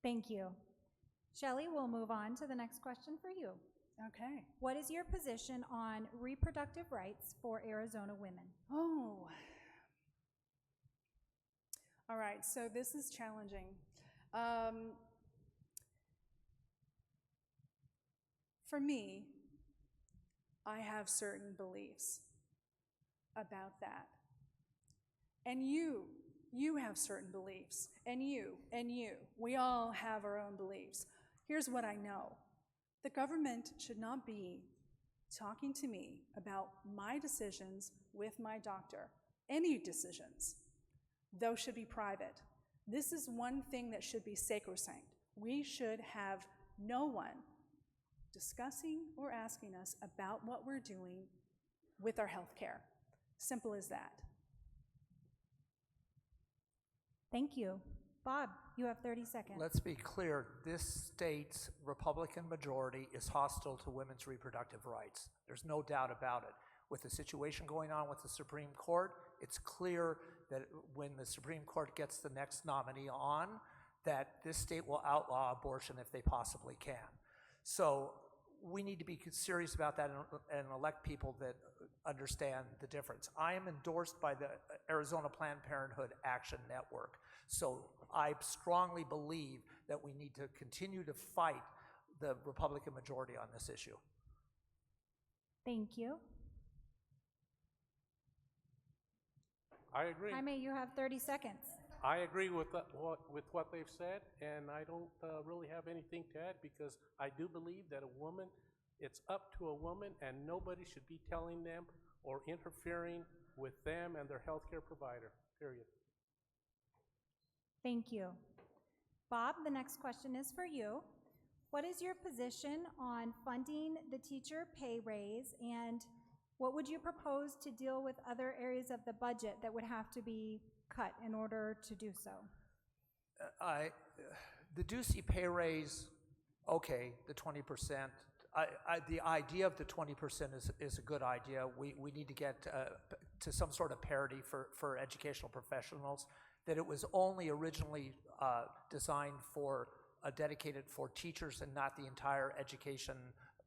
Thank you. Shelley, we'll move on to the next question for you. Okay. What is your position on reproductive rights for Arizona women? Oh. All right, so this is challenging. For me, I have certain beliefs about that. And you have certain beliefs. And you. We all have our own beliefs. Here's what I know. The government should not be talking to me about my decisions with my doctor. Any decisions. Those should be private. This is one thing that should be sacrosanct. We should have no one discussing or asking us about what we're doing with our health care. Simple as that. Thank you. Bob, you have 30 seconds. Let's be clear, this state's Republican majority is hostile to women's reproductive rights. There's no doubt about it. With the situation going on with the Supreme Court, it's clear that when the Supreme Court gets the next nominee on, that this state will outlaw abortion if they possibly can. So we need to be serious about that and elect people that understand the difference. I am endorsed by the Arizona Planned Parenthood Action Network. So I strongly believe that we need to continue to fight the Republican majority on this issue. Thank you. I agree. Jaime, you have 30 seconds. I agree with what they've said, and I don't really have anything to add because I do believe that a woman, it's up to a woman, and nobody should be telling them or interfering with them and their healthcare provider, period. Thank you. Bob, the next question is for you. What is your position on funding the teacher pay raise, and what would you propose to deal with other areas of the budget that would have to be cut in order to do so? The Ducey pay raise, okay, the 20%. The idea of the 20% is a good idea. We need to get to some sort of parity for educational professionals. That it was only originally designed for dedicated for teachers and not the entire education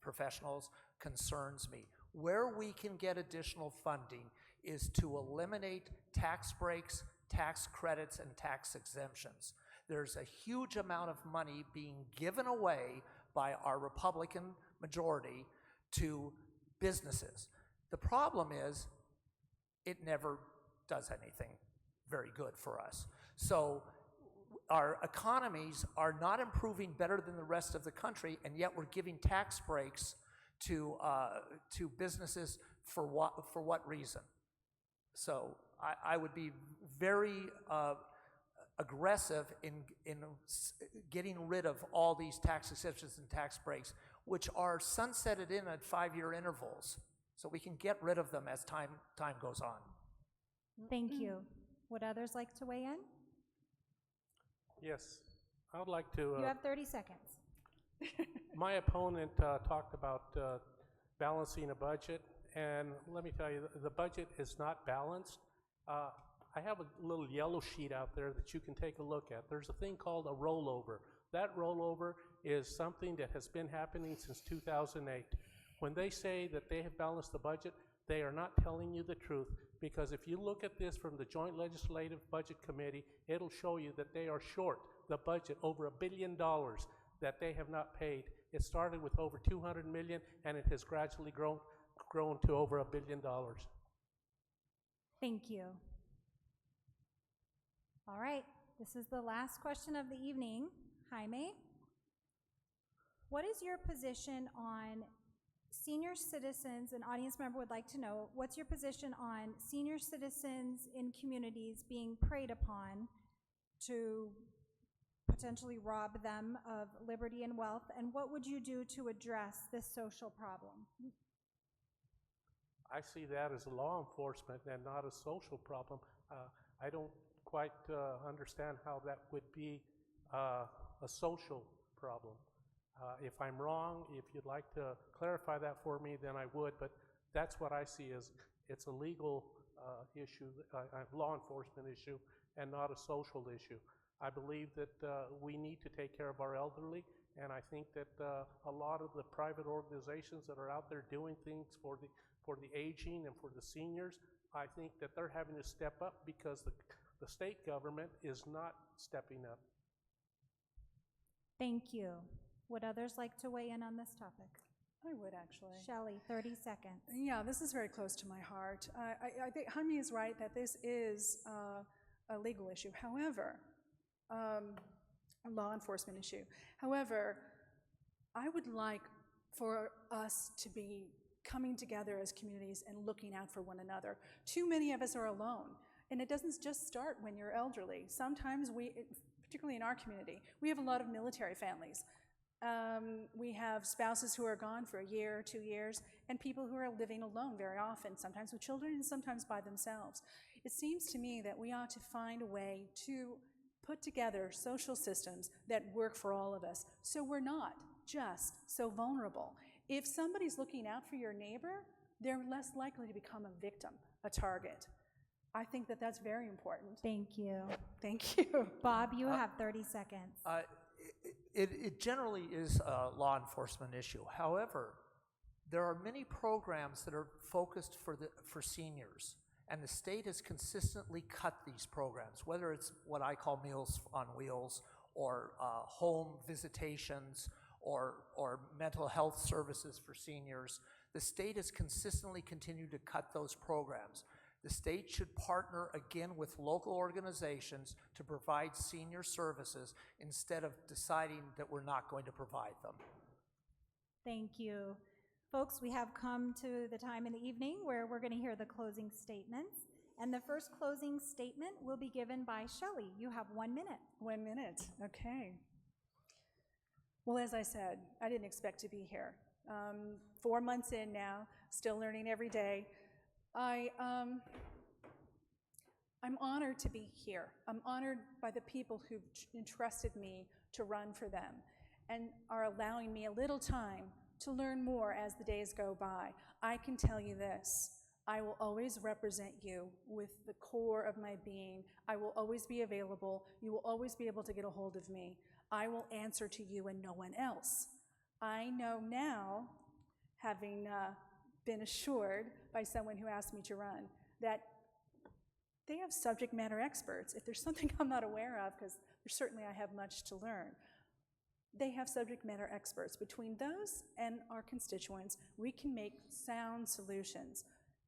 professionals concerns me. Where we can get additional funding is to eliminate tax breaks, tax credits, and tax exemptions. There's a huge amount of money being given away by our Republican majority to businesses. The problem is it never does anything very good for us. So our economies are not improving better than the rest of the country, and yet we're giving tax breaks to businesses for what reason? So I would be very aggressive in getting rid of all these tax exemptions and tax breaks, which are sunsetted in at 5-year intervals. So we can get rid of them as time goes on. Thank you. Would others like to weigh in? Yes, I would like to. You have 30 seconds. My opponent talked about balancing a budget, and let me tell you, the budget is not balanced. I have a little yellow sheet out there that you can take a look at. There's a thing called a rollover. That rollover is something that has been happening since 2008. When they say that they have balanced the budget, they are not telling you the truth, because if you look at this from the Joint Legislative Budget Committee, it'll show you that they are short the budget over $1 billion that they have not paid. It started with over $200 million, and it has gradually grown to over $1 billion. Thank you. All right, this is the last question of the evening. Jaime, what is your position on senior citizens? An audience member would like to know, what's your position on senior citizens in communities being preyed upon to potentially rob them of liberty and wealth? And what would you do to address this social problem? I see that as a law enforcement and not a social problem. I don't quite understand how that would be a social problem. If I'm wrong, if you'd like to clarify that for me, then I would, but that's what I see as it's a legal issue, a law enforcement issue, and not a social issue. I believe that we need to take care of our elderly, and I think that a lot of the private organizations that are out there doing things for the aging and for the seniors, I think that they're having to step up because the state government is not stepping up. Thank you. Would others like to weigh in on this topic? I would actually. Shelley, 30 seconds. Yeah, this is very close to my heart. I think Jaime is right that this is a legal issue. However, a law enforcement issue. However, I would like for us to be coming together as communities and looking out for one another. Too many of us are alone, and it doesn't just start when you're elderly. Sometimes particularly in our community, we have a lot of military families. We have spouses who are gone for a year, 2 years, and people who are living alone very often, sometimes with children and sometimes by themselves. It seems to me that we ought to find a way to put together social systems that work for all of us so we're not just so vulnerable. If somebody's looking out for your neighbor, they're less likely to become a victim, a target. I think that that's very important. Thank you. Thank you. Bob, you have 30 seconds. It generally is a law enforcement issue. However, there are many programs that are focused for seniors, and the state has consistently cut these programs, whether it's what I call Meals on Wheels or home visitations or mental health services for seniors. The state has consistently continued to cut those programs. The state should partner again with local organizations to provide senior services instead of deciding that we're not going to provide them. Thank you. Folks, we have come to the time in the evening where we're going to hear the closing statements. And the first closing statement will be given by Shelley. You have 1 minute. 1 minute, okay. Well, as I said, I didn't expect to be here. 4 months in now, still learning every day. I'm honored to be here. I'm honored by the people who've entrusted me to run for them and are allowing me a little time to learn more as the days go by. I can tell you this, I will always represent you with the core of my being. I will always be available. You will always be able to get a hold of me. I will answer to you and no one else. I know now, having been assured by someone who asked me to run, that they have subject matter experts. If there's something I'm not aware of, because certainly I have much to learn, they have subject matter experts. Between those and our constituents, we can make sound solutions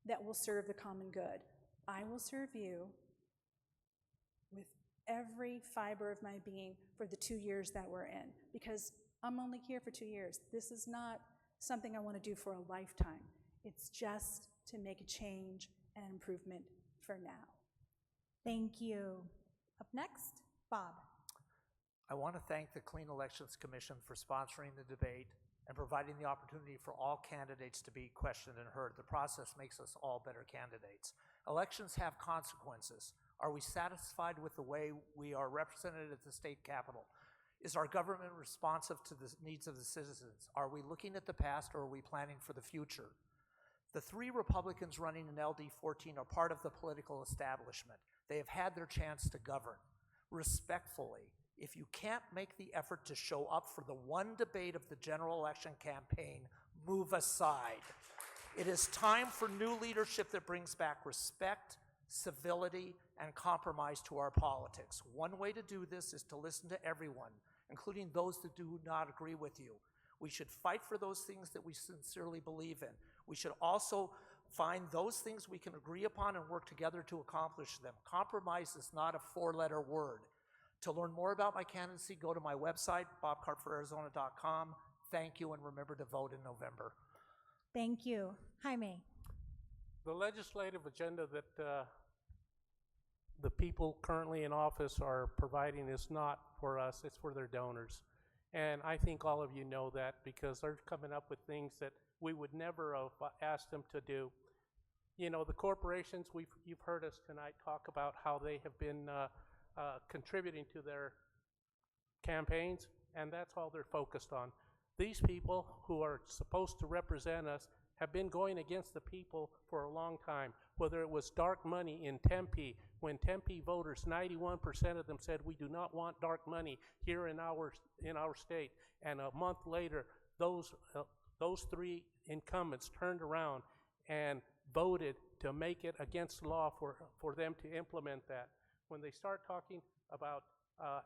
that will serve the common good. I will serve you with every fiber of my being for the 2 years that we're in, because I'm only here for 2 years. This is not something I want to do for a lifetime. It's just to make a change and improvement for now. Thank you. Up next, Bob. I want to thank the Clean Elections Commission for sponsoring the debate and providing the opportunity for all candidates to be questioned and heard. The process makes us all better candidates. Elections have consequences. Are we satisfied with the way we are represented at the state capitol? Is our government responsive to the needs of the citizens? Are we looking at the past or are we planning for the future? The 3 Republicans running in LD14 are part of the political establishment. They have had their chance to govern. Respectfully, if you can't make the effort to show up for the one debate of the general election campaign, move aside. It is time for new leadership that brings back respect, civility, and compromise to our politics. One way to do this is to listen to everyone, including those that do not agree with you. We should fight for those things that we sincerely believe in. We should also find those things we can agree upon and work together to accomplish them. Compromise is not a 4-letter word. To learn more about my candidacy, go to my website, bobcartforarizona.com. Thank you, and remember to vote in November. Thank you. Jaime. The legislative agenda that the people currently in office are providing is not for us, it's for their donors. And I think all of you know that because they're coming up with things that we would never have asked them to do. You know, the corporations, you've heard us tonight talk about how they have been contributing to their campaigns, and that's all they're focused on. These people who are supposed to represent us have been going against the people for a long time, whether it was dark money in Tempe, when Tempe voters, 91% of them said we do not want dark money here in our state, and a month later, those three incumbents turned around and voted to make it against the law for them to implement that. When they start talking about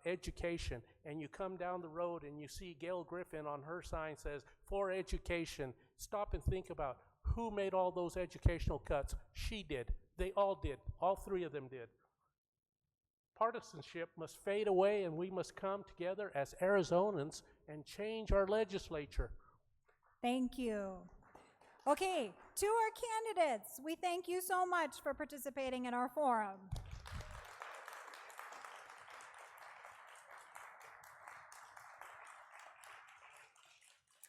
education, and you come down the road and you see Gail Griffin on her sign says, "For education," stop and think about who made all those educational cuts. She did. They all did. All three of them did. Partisanship must fade away, and we must come together as Arizonans and change our legislature. Thank you. Okay, to our candidates, we thank you so much for participating in our forum.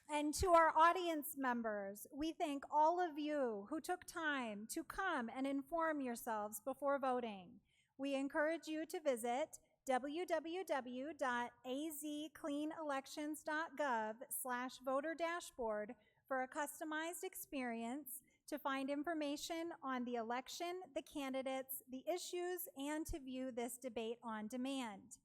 And to our audience members, we thank all of you who took time to come and inform yourselves before voting. We encourage you to visit www.azcleanelections.gov/voter-dashboard for a customized experience to find information on the election, the candidates, the issues, and to view this debate on demand.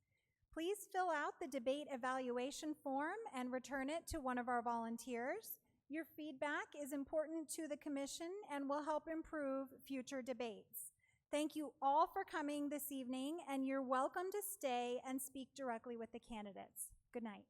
Please fill out the debate evaluation form and return it to one of our volunteers. Your feedback is important to the commission and will help improve future debates. Thank you all for coming this evening, and you're welcome to stay and speak directly with the candidates. Good night.